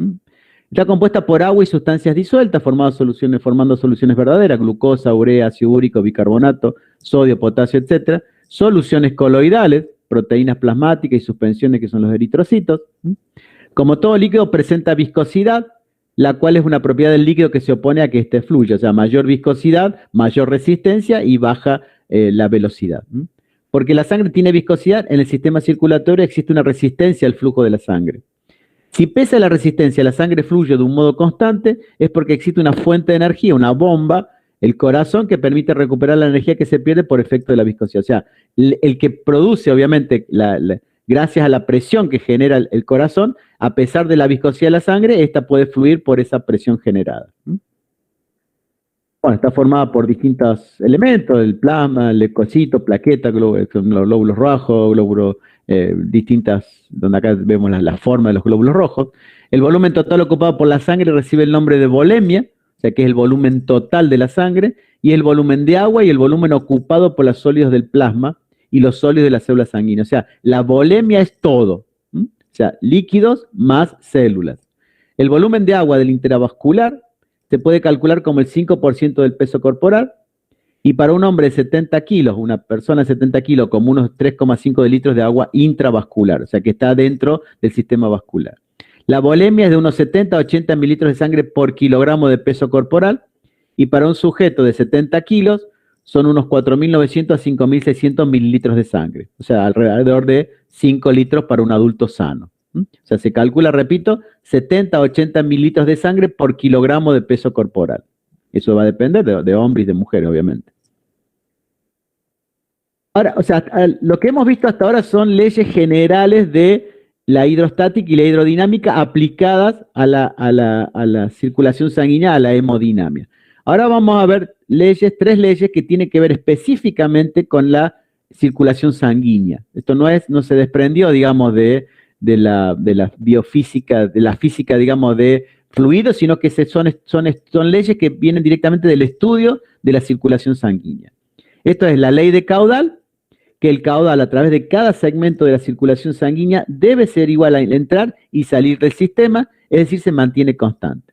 está compuesta por agua y sustancias disueltas, formando soluciones verdaderas, glucosa, urea, ácido úrico, bicarbonato, sodio, potasio, etc. Soluciones coloidales, proteínas plasmáticas y suspensiones, que son los eritrocitos. Como todo líquido, presenta viscosidad, la cual es una propiedad del líquido que se opone a que éste fluya. O sea, mayor viscosidad, mayor resistencia y baja la velocidad. Porque la sangre tiene viscosidad, en el sistema circulatorio existe una resistencia al flujo de la sangre. Si pese a la resistencia la sangre fluye de un modo constante, es porque existe una fuente de energía, una bomba, el corazón, que permite recuperar la energía que se pierde por efecto de la viscosidad. O sea, el que produce, obviamente, gracias a la presión que genera el corazón, a pesar de la viscosidad de la sangre, esta puede fluir por esa presión generada. Bueno, está formada por distintos elementos, el plasma, el leucocito, plaqueta, los glóbulos rojos, glóbulos distintas, donde acá vemos la forma de los glóbulos rojos. El volumen total ocupado por la sangre recibe el nombre de volemia, o sea que es el volumen total de la sangre, y el volumen de agua y el volumen ocupado por los sólidos del plasma y los sólidos de las células sanguíneas. O sea, la volemia es todo, o sea, líquidos más células. El volumen de agua del intravascular se puede calcular como el 5% del peso corporal, y para un hombre de 70 kilos, una persona de 70 kilos, como unos 3,5 litros de agua intravascular, o sea que está dentro del sistema vascular. La volemia es de unos 70 a 80 mililitros de sangre por kilogramo de peso corporal, y para un sujeto de 70 kilos son unos 4.900 a 5.600 mililitros de sangre, o sea, alrededor de 5 litros para un adulto sano. O sea, se calcula, repito, 70 a 80 mililitros de sangre por kilogramo de peso corporal. Eso va a depender de hombres y de mujeres, obviamente. Ahora, o sea, lo que hemos visto hasta ahora son leyes generales de la hidrostática y la hidrodinámica aplicadas a la circulación sanguínea, a la hemodinamia. Ahora vamos a ver tres leyes que tienen que ver específicamente con la circulación sanguínea. Esto no se desprendió, digamos, de la biofísica, de la física, digamos, de fluidos, sino que son leyes que vienen directamente del estudio de la circulación sanguínea. Esto es la ley de caudal, que el caudal a través de cada segmento de la circulación sanguínea debe ser igual al entrar y salir del sistema, es decir, se mantiene constante.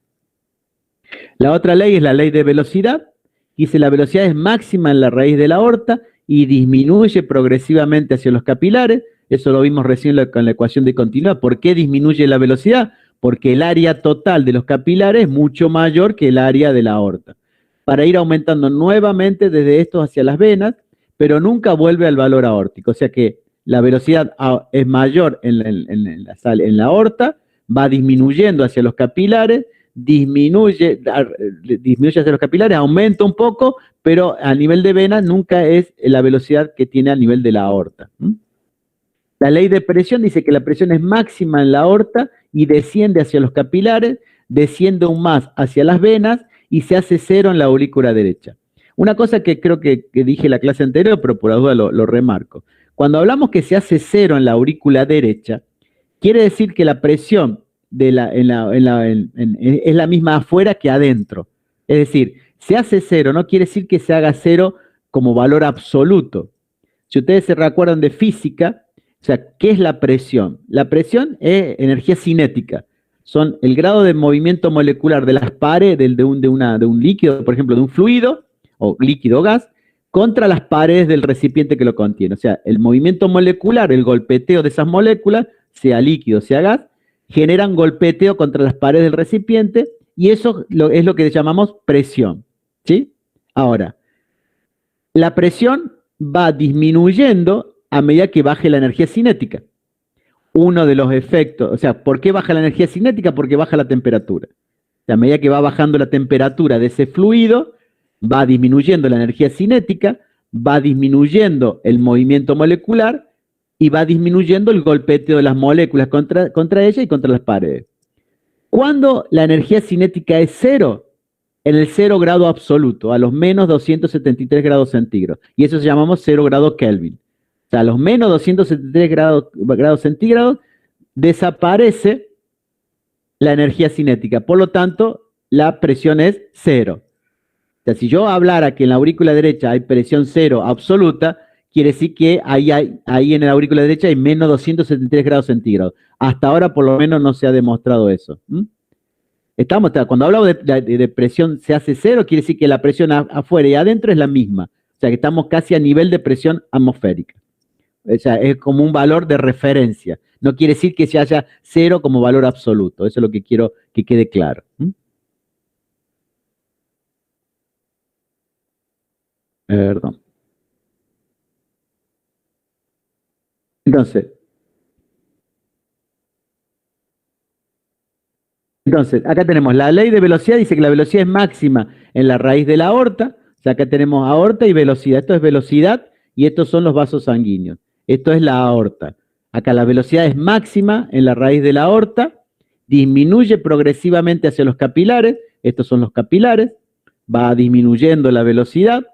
La otra ley es la ley de velocidad, que dice la velocidad es máxima en la raíz de la aorta y disminuye progresivamente hacia los capilares. Eso lo vimos recién con la ecuación de continuidad. ¿Por qué disminuye la velocidad? Porque el área total de los capilares es mucho mayor que el área de la aorta. Para ir aumentando nuevamente desde estos hacia las venas, pero nunca vuelve al valor aórtico. O sea que la velocidad es mayor en la aorta, va disminuyendo hacia los capilares, disminuye hacia los capilares, aumenta un poco, pero a nivel de venas nunca es la velocidad que tiene a nivel de la aorta. La ley de presión dice que la presión es máxima en la aorta y desciende hacia los capilares, desciende aún más hacia las venas y se hace cero en la aurícula derecha. Una cosa que creo que dije en la clase anterior, pero por la duda lo remarco. Cuando hablamos que se hace cero en la aurícula derecha, quiere decir que la presión es la misma afuera que adentro. Es decir, se hace cero, no quiere decir que se haga cero como valor absoluto. Si ustedes se recuerdan de física, o sea, ¿qué es la presión? La presión es energía cinética. Son el grado de movimiento molecular de las paredes de un líquido, por ejemplo, de un fluido, o líquido o gas, contra las paredes del recipiente que lo contiene. O sea, el movimiento molecular, el golpeteo de esas moléculas, sea líquido, sea gas, generan golpeteo contra las paredes del recipiente, y eso es lo que llamamos presión, ¿sí? Ahora, la presión va disminuyendo a medida que baje la energía cinética. Uno de los efectos, o sea, ¿por qué baja la energía cinética? Porque baja la temperatura. O sea, a medida que va bajando la temperatura de ese fluido, va disminuyendo la energía cinética, va disminuyendo el movimiento molecular y va disminuyendo el golpeteo de las moléculas contra ella y contra las paredes. Cuando la energía cinética es cero, en el 0 grado absoluto, a los menos 273 grados centígrados, y eso se llamamos 0 grado Kelvin. O sea, a los menos 273 grados centígrados desaparece la energía cinética, por lo tanto, la presión es cero. O sea, si yo hablara que en la aurícula derecha hay presión cero absoluta, quiere decir que ahí en la aurícula derecha hay menos 273 grados centígrados. Hasta ahora por lo menos no se ha demostrado eso. Cuando hablamos de presión se hace cero, quiere decir que la presión afuera y adentro es la misma. O sea que estamos casi a nivel de presión atmosférica. O sea, es como un valor de referencia. No quiere decir que se haya cero como valor absoluto. Eso es lo que quiero que quede claro. Perdón. Entonces, acá tenemos la ley de velocidad, dice que la velocidad es máxima en la raíz de la aorta. O sea, acá tenemos aorta y velocidad. Esto es velocidad y estos son los vasos sanguíneos. Esto es la aorta. Acá la velocidad es máxima en la raíz de la aorta, disminuye progresivamente hacia los capilares. Estos son los capilares. va disminuyendo la velocidad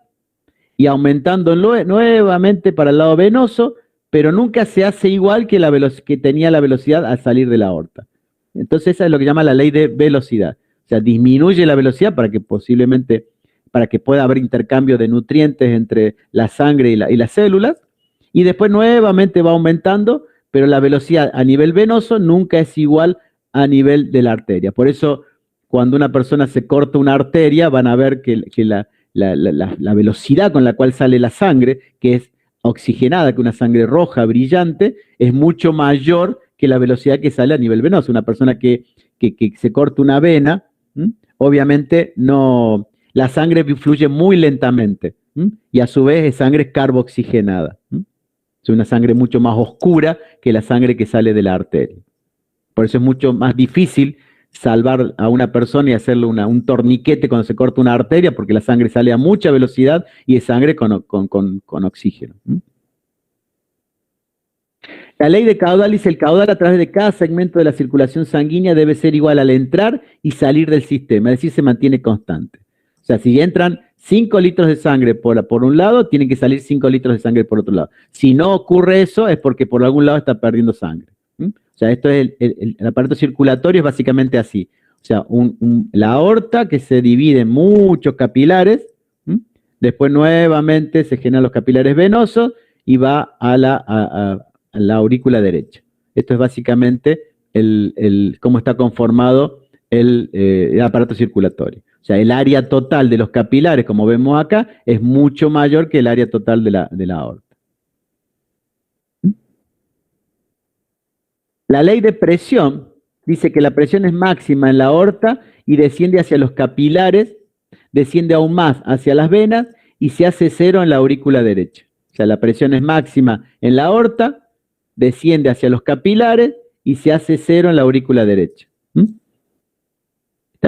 y aumentando nuevamente para el lado venoso, pero nunca se hace igual que que tenía la velocidad al salir de la aorta. Entonces esa es lo que llama la ley de velocidad. O sea, disminuye la velocidad para que pueda haber intercambio de nutrientes entre la sangre y las células, y después nuevamente va aumentando, pero la velocidad a nivel venoso nunca es igual a nivel de la arteria. Por eso, cuando una persona se corta una arteria, van a ver que la velocidad con la cual sale la sangre, que es oxigenada, que una sangre roja, brillante, es mucho mayor que la velocidad que sale a nivel venoso. Una persona que se corta una vena, obviamente la sangre fluye muy lentamente, y a su vez es sangre carboxigenada. Es una sangre mucho más oscura que la sangre que sale de la arteria. Por eso es mucho más difícil salvar a una persona y hacerle un torniquete cuando se corta una arteria, porque la sangre sale a mucha velocidad y es sangre con oxígeno. La ley de caudal dice: el caudal a través de cada segmento de la circulación sanguínea debe ser igual al entrar y salir del sistema, es decir, se mantiene constante. O sea, si entran 5 litros de sangre por un lado, tienen que salir 5 litros de sangre por otro lado. Si no ocurre eso, es porque por algún lado está perdiendo sangre. O sea, esto es el aparato circulatorio, es básicamente así. O sea, la aorta que se divide en muchos capilares, después nuevamente se generan los capilares venosos y va a la aurícula derecha. Esto es básicamente cómo está conformado el aparato circulatorio. O sea, el área total de los capilares, como vemos acá, es mucho mayor que el área total de la aorta. La ley de presión dice que la presión es máxima en la aorta y desciende hacia los capilares, desciende aún más hacia las venas y se hace cero en la aurícula derecha. O sea, la presión es máxima en la aorta, desciende hacia los capilares y se hace cero en la aurícula derecha.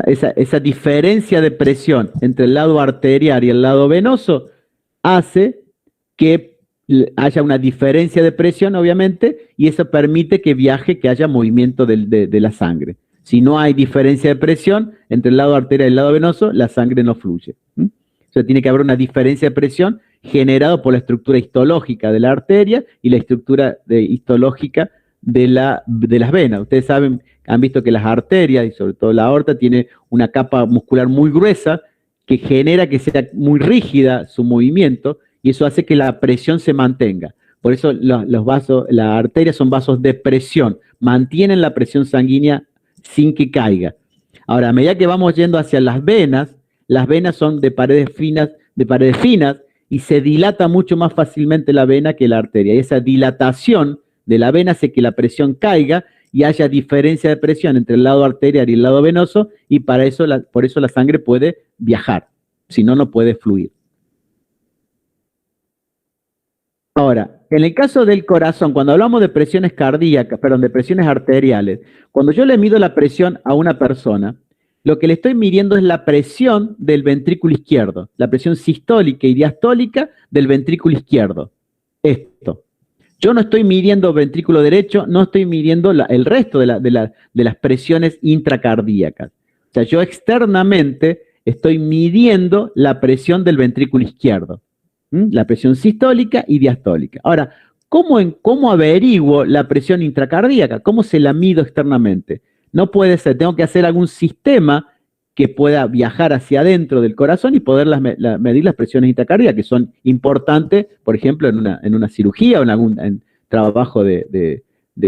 Esa diferencia de presión entre el lado arterial y el lado venoso hace que haya una diferencia de presión, obviamente, y eso permite que viaje, que haya movimiento de la sangre. Si no hay diferencia de presión entre el lado arterial y el lado venoso, la sangre no fluye. O sea, tiene que haber una diferencia de presión generada por la estructura histológica de la arteria y la estructura histológica de las venas. Ustedes saben, han visto que las arterias, y sobre todo la aorta, tiene una capa muscular muy gruesa que genera que sea muy rígida su movimiento, y eso hace que la presión se mantenga. Por eso las arterias son vasos de presión, mantienen la presión sanguínea sin que caiga. Ahora, a medida que vamos yendo hacia las venas son de paredes finas, y se dilata mucho más fácilmente la vena que la arteria. Y esa dilatación de la vena hace que la presión caiga y haya diferencia de presión entre el lado arterial y el lado venoso, y por eso la sangre puede viajar, si no, no puede fluir. Ahora, en el caso del corazón, cuando hablamos de presiones cardíacas, de presiones arteriales, cuando yo le mido la presión a una persona, lo que le estoy midiendo es la presión del ventrículo izquierdo, la presión sistólica y diastólica del ventrículo izquierdo. Esto. Yo no estoy midiendo ventrículo derecho, no estoy midiendo el resto de las presiones intracardíacas. O sea, yo externamente estoy midiendo la presión del ventrículo izquierdo, la presión sistólica y diastólica. Ahora, ¿cómo averiguo la presión intracardíaca? ¿Cómo se la mido externamente? No puede ser, tengo que hacer algún sistema que pueda viajar hacia adentro del corazón y poder medir las presiones intracardíacas, que son importantes, por ejemplo, en una cirugía o en algún trabajo de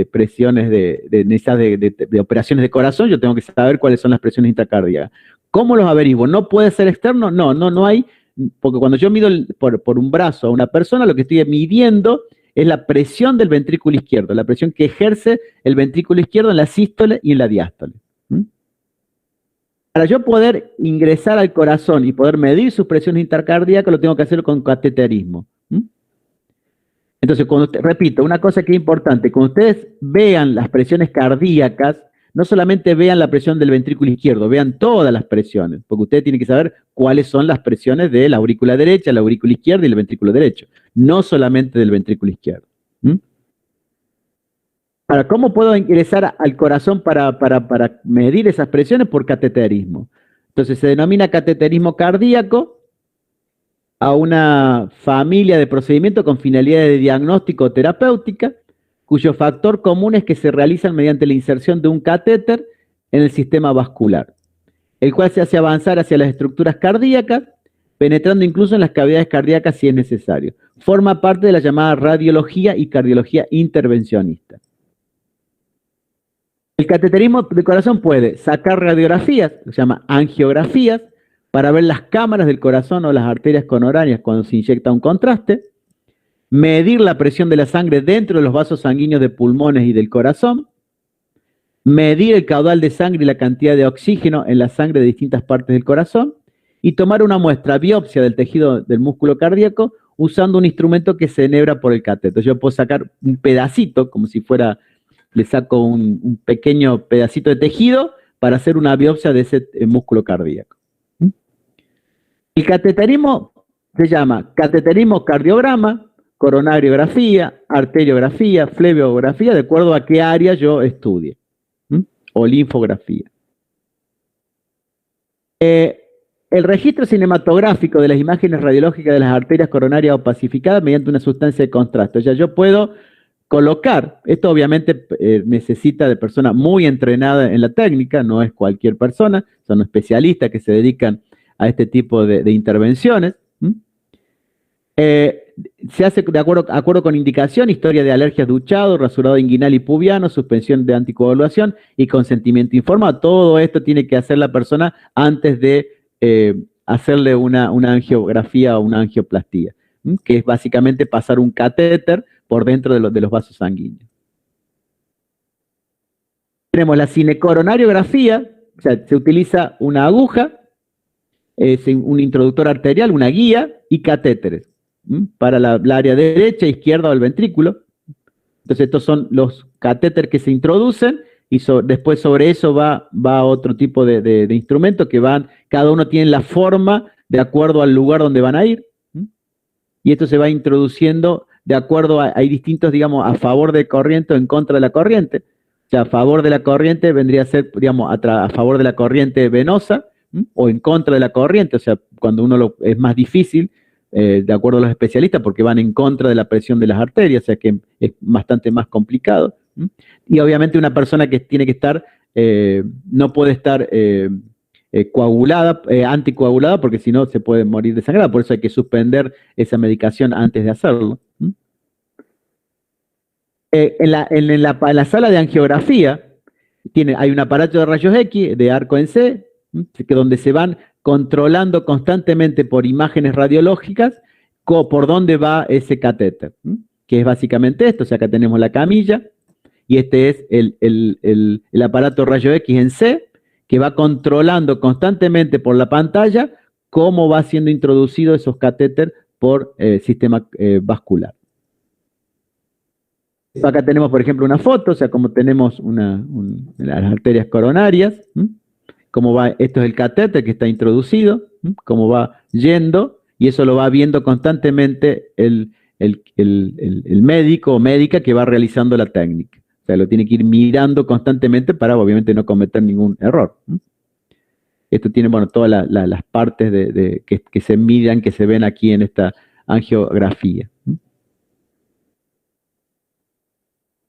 presiones de operaciones de corazón. Yo tengo que saber cuáles son las presiones intracardíacas. ¿Cómo los averiguo? ¿No puede ser externo? No hay, porque cuando yo mido por un brazo a una persona, lo que estoy midiendo es la presión del ventrículo izquierdo, la presión que ejerce el ventrículo izquierdo en la sístole y en la diástole. Para yo poder ingresar al corazón y poder medir sus presiones intracardíacas, lo tengo que hacer con cateterismo. Entonces, repito, una cosa que es importante, cuando ustedes vean las presiones cardíacas, no solamente vean la presión del ventrículo izquierdo, vean todas las presiones, porque ustedes tienen que saber cuáles son las presiones de la aurícula derecha, la aurícula izquierda y el ventrículo derecho, no solamente del ventrículo izquierdo. Ahora, ¿cómo puedo ingresar al corazón para medir esas presiones? Por cateterismo. Entonces se denomina cateterismo cardíaco a una familia de procedimientos con finalidades de diagnóstico o terapéutica, cuyo factor común es que se realizan mediante la inserción de un catéter en el sistema vascular, el cual se hace avanzar hacia las estructuras cardíacas, penetrando incluso en las cavidades cardíacas si es necesario. Forma parte de la llamada radiología y cardiología intervencionista. El cateterismo de corazón puede sacar radiografías, se llama angiografías, para ver las cámaras del corazón o las arterias coronarias cuando se inyecta un contraste, medir la presión de la sangre dentro de los vasos sanguíneos de pulmones y del corazón, medir el caudal de sangre y la cantidad de oxígeno en la sangre de distintas partes del corazón, y tomar una muestra biopsia del tejido del músculo cardíaco usando un instrumento que se enhebra por el catéter. Yo puedo sacar un pedacito, como si fuera, le saco un pequeño pedacito de tejido para hacer una biopsia de ese músculo cardíaco. El cateterismo se llama cateterismo cardiograma, coronariografía, arteriografía, flebiografía, de acuerdo a qué área yo estudie, o linfografía. El registro cinematográfico de las imágenes radiológicas de las arterias coronarias opacificadas mediante una sustancia de contraste. O sea, yo puedo colocar, esto obviamente necesita de persona muy entrenada en la técnica, no es cualquier persona, son especialistas que se dedican a este tipo de intervenciones. Se hace de acuerdo con indicación, historia de alergias de Uchado, rasurado inguinal y pubiano, suspensión de anticoagulación y consentimiento informado. Todo esto tiene que hacer la persona antes de hacerle una angiografía o una angioplastía, que es básicamente pasar un catéter por dentro de los vasos sanguíneos. Tenemos la cinecoronariografía, o sea, se utiliza una aguja, un introductor arterial, una guía y catéteres para la área derecha, izquierda o el ventrículo. Entonces estos son los catéteres que se introducen y después sobre eso va otro tipo de instrumentos que van, cada uno tiene la forma de acuerdo al lugar donde van a ir. Y esto se va introduciendo de acuerdo hay distintos, digamos, a favor de corriente o en contra de la corriente. O sea, a favor de la corriente vendría a ser, digamos, a favor de la corriente venosa, o en contra de la corriente, o sea, cuando es más difícil, de acuerdo a los especialistas, porque van en contra de la presión de las arterias, o sea que es bastante más complicado. Y obviamente una persona que tiene que estar, no puede estar coagulada, anticoagulada, porque si no se puede morir desangrada, por eso hay que suspender esa medicación antes de hacerlo. En la sala de angiografía hay un aparato de rayos X de arco en C, donde se van controlando constantemente por imágenes radiológicas por dónde va ese catéter, que es básicamente esto. O sea, acá tenemos la camilla y este es el aparato rayo X en C, que va controlando constantemente por la pantalla cómo va siendo introducido esos catéter por sistema vascular. Acá tenemos, por ejemplo, una foto, o sea, como tenemos las arterias coronarias, cómo va, esto es el catéter que está introducido, cómo va yendo, y eso lo va viendo constantemente el médico o médica que va realizando la técnica. O sea, lo tiene que ir mirando constantemente para, obviamente, no cometer ningún error. Esto tiene, bueno, todas las partes que se midan, que se ven aquí en esta angiografía.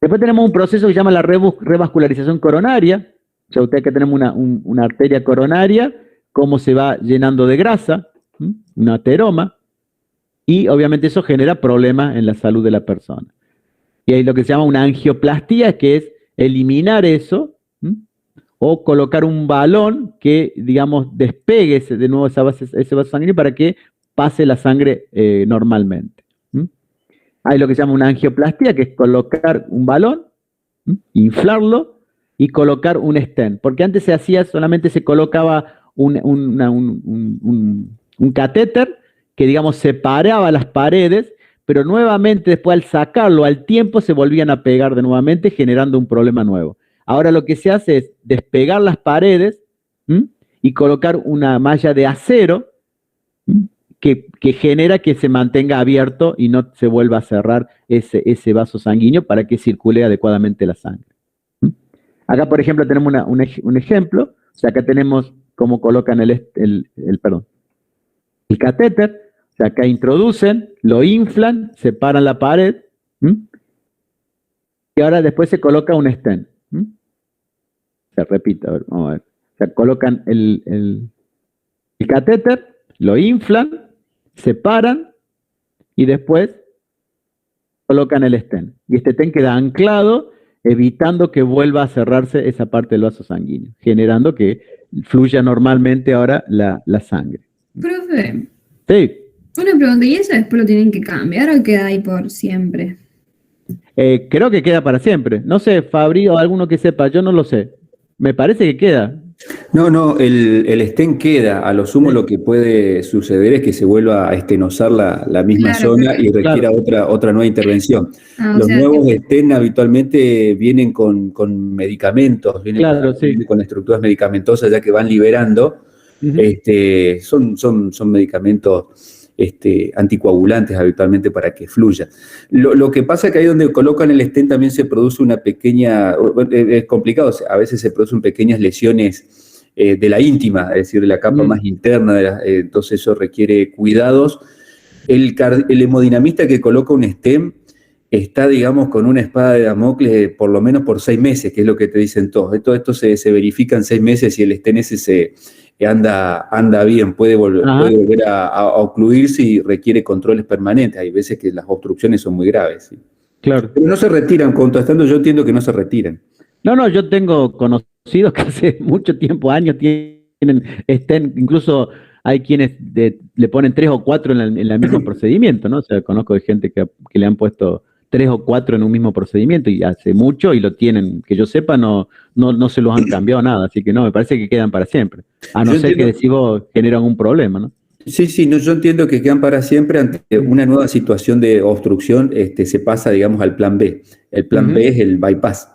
Después tenemos un proceso que se llama la revascularización coronaria. O sea, ustedes que tenemos una arteria coronaria, cómo se va llenando de grasa, un ateroma, y obviamente eso genera problemas en la salud de la persona. Y hay lo que se llama una angioplastía, que es eliminar eso, o colocar un balón que, digamos, despegue de nuevo ese vaso sanguíneo para que pase la sangre normalmente. Hay lo que se llama una angioplastía, que es colocar un balón, inflarlo, y colocar un stent, porque antes se hacía, solamente se colocaba un catéter que, digamos, separaba las paredes, pero nuevamente después al sacarlo al tiempo se volvían a pegar de nuevamente, generando un problema nuevo. Ahora lo que se hace es despegar las paredes y colocar una malla de acero que genera que se mantenga abierto y no se vuelva a cerrar ese vaso sanguíneo para que circule adecuadamente la sangre. Acá, por ejemplo, tenemos un ejemplo. O sea, acá tenemos cómo colocan el catéter. O sea, acá introducen, lo inflan, separan la pared, y ahora después se coloca un stent. Se repite, a ver, vamos a ver. O sea, colocan el catéter, lo inflan, separan, y después colocan el stent. Y este stent queda anclado, evitando que vuelva a cerrarse esa parte del vaso sanguíneo, generando que fluya normalmente ahora la sangre. Profe, Sí. una pregunta, ¿y eso después lo tienen que cambiar o queda ahí por siempre? Creo que queda para siempre. No sé, Fabri o alguno que sepa, yo no lo sé. Me parece que queda. No, el stent queda. A lo sumo lo que puede suceder es que se vuelva a estenosar la misma Claro, zona y requiera otra nueva intervención. Ah, o Los sea, nuevos stent habitualmente vienen con medicamentos, vienen con estructuras medicamentosas ya que van liberando. Son medicamentos anticoagulantes habitualmente para que fluya. Lo que pasa es que ahí donde colocan el stent también se produce una pequeña, es complicado, a veces se producen pequeñas lesiones de la íntima, es decir, de la capa más interna, entonces eso requiere cuidados. El hemodinamista que coloca un stent está, digamos, con una espada de Damocles por lo menos por 6 meses, que es lo que te dicen todos. Esto se verifica en 6 meses y el stent ese anda bien, puede volver a ocluirse y requiere controles permanentes. Hay veces que las obstrucciones son muy graves. ¿Sí? Claro. Pero no se retiran, contrastando, yo entiendo que no se retiran. No, yo tengo conocidos que hace mucho tiempo, años, tienen stent, incluso hay quienes le ponen 3 o 4 en el mismo procedimiento, ¿no? O sea, conozco de gente que le han puesto 3 o 4 en un mismo procedimiento y hace mucho y lo tienen, que yo sepa, no se los han cambiado nada, así que no, me parece que quedan para siempre, a no ser que decís vos generan un problema, ¿no? Sí, no, yo entiendo que quedan para siempre. Ante una nueva situación de obstrucción, se pasa, digamos, al plan B. El plan B es el bypass.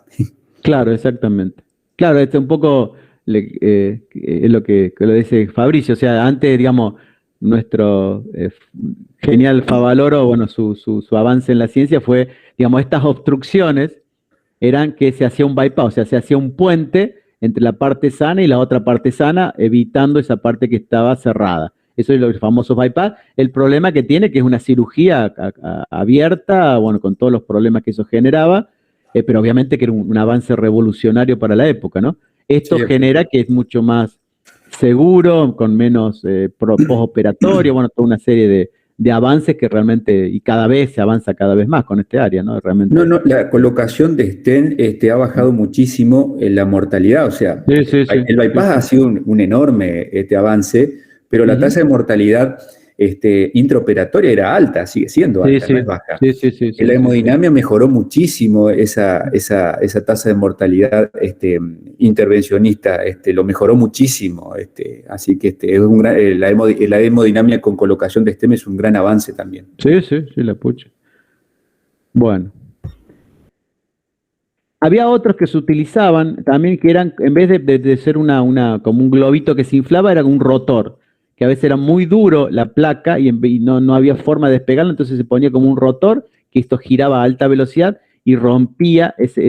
Claro, exactamente. Claro, un poco es lo que lo dice Fabricio, o sea, antes, digamos, nuestro genial Favaloro, bueno, su avance en la ciencia fue, digamos, estas obstrucciones eran que se hacía un bypass, o sea, se hacía un puente entre la parte sana y la otra parte sana, evitando esa parte que estaba cerrada. Eso es los famosos bypass. El problema que tiene, que es una cirugía abierta, bueno, con todos los problemas que eso generaba, pero obviamente que era un avance revolucionario para la época, ¿no? Esto genera que es mucho más seguro, con menos postoperatorio, bueno, toda una serie de avances que realmente, y cada vez se avanza cada vez más con este área, ¿no? Realmente. No, la colocación de stent ha bajado muchísimo la mortalidad, o sea, el bypass ha sido un enorme avance, pero la tasa de mortalidad intraoperatoria era alta, sigue siendo alta, no es baja. La hemodinamia mejoró muchísimo esa tasa de mortalidad intervencionista, lo mejoró muchísimo, así que es la hemodinamia con colocación de stent es un gran avance también. Sí, la pucha. Bueno. Había otros que se utilizaban también que eran, en vez de ser como un globito que se inflaba, era un rotor, que a veces era muy duro la placa y no había forma de despegarlo, entonces se ponía como un rotor, que esto giraba a alta velocidad y rompía esa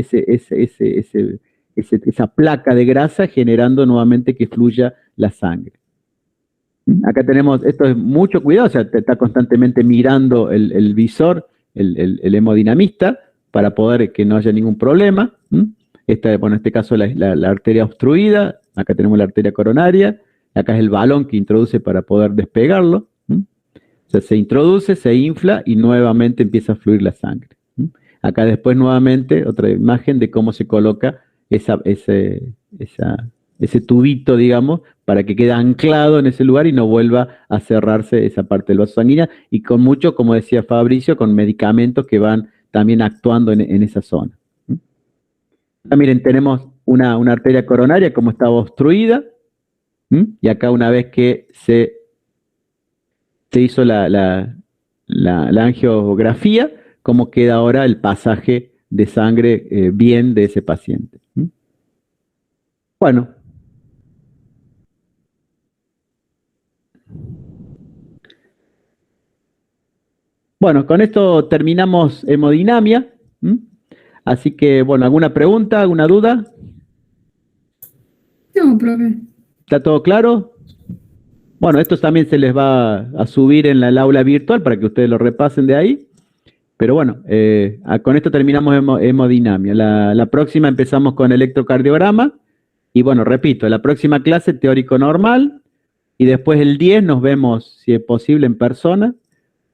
placa de grasa, generando nuevamente que fluya la sangre. Acá tenemos, esto es mucho cuidado, o sea, está constantemente mirando el visor, el hemodinamista, para poder que no haya ningún problema. En este caso la arteria obstruida, acá tenemos la arteria coronaria, acá es el balón que introduce para poder despegarlo. O sea, se introduce, se infla y nuevamente empieza a fluir la sangre. Acá después nuevamente otra imagen de cómo se coloca ese tubito, digamos, para que quede anclado en ese lugar y no vuelva a cerrarse esa parte del vaso sanguíneo, y con mucho, como decía Fabricio, con medicamentos que van también actuando en esa zona. Miren, tenemos una arteria coronaria como estaba obstruida, y acá una vez que se hizo la angiografía, cómo queda ahora el pasaje de sangre bien de ese paciente. Bueno. Bueno, con esto terminamos hemodinamia. Así que, bueno, ¿alguna pregunta, alguna duda? No, profe. ¿Está todo claro? Bueno, esto también se les va a subir en el aula virtual para que ustedes lo repasen de ahí. Pero bueno, con esto terminamos hemodinamia. La próxima empezamos con electrocardiograma. Y bueno, repito, la próxima clase teórico normal. Y después el 10 nos vemos, si es posible, en persona.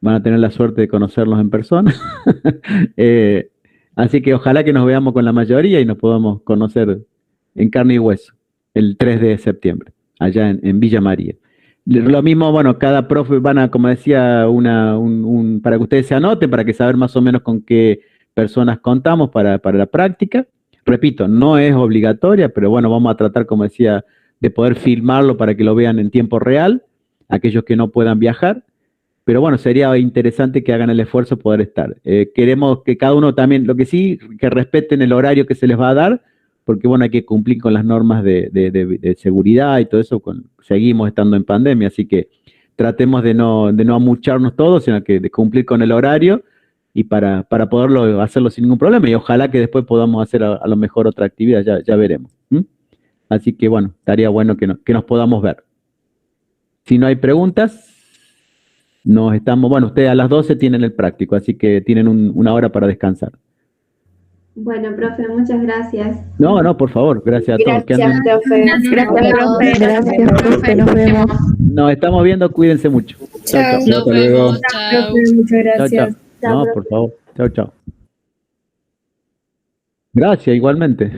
Van a tener la suerte de conocerlos en persona. Así que ojalá que nos veamos con la mayoría y nos podamos conocer en carne y hueso el 3 de septiembre, allá en Villa María. Lo mismo, bueno, cada profe van a, como decía, para que ustedes se anoten, para que saber más o menos con qué personas contamos para la práctica. Repito, no es obligatoria, pero bueno, vamos a tratar, como decía, de poder filmarlo para que lo vean en tiempo real, aquellos que no puedan viajar. Pero bueno, sería interesante que hagan el esfuerzo poder estar. Queremos que cada uno también, lo que sí, que respeten el horario que se les va a dar, porque bueno, hay que cumplir con las normas de seguridad y todo eso, seguimos estando en pandemia, así que tratemos de no amucharnos todos, sino que de cumplir con el horario y para poderlo hacerlo sin ningún problema, y ojalá que después podamos hacer a lo mejor otra actividad, ya veremos. Así que bueno, estaría bueno que nos podamos ver. Si no hay preguntas, bueno, ustedes a las 12 tienen el práctico, así que tienen una hora para descansar. Bueno, profe, muchas gracias. No, por favor, gracias a todos. Gracias, profe. Gracias, profe. Nos vemos. Nos estamos viendo, cuídense mucho. Chao. Hasta luego. Chao, profe, muchas gracias. Chao. No, por favor. Chao. Gracias, igualmente.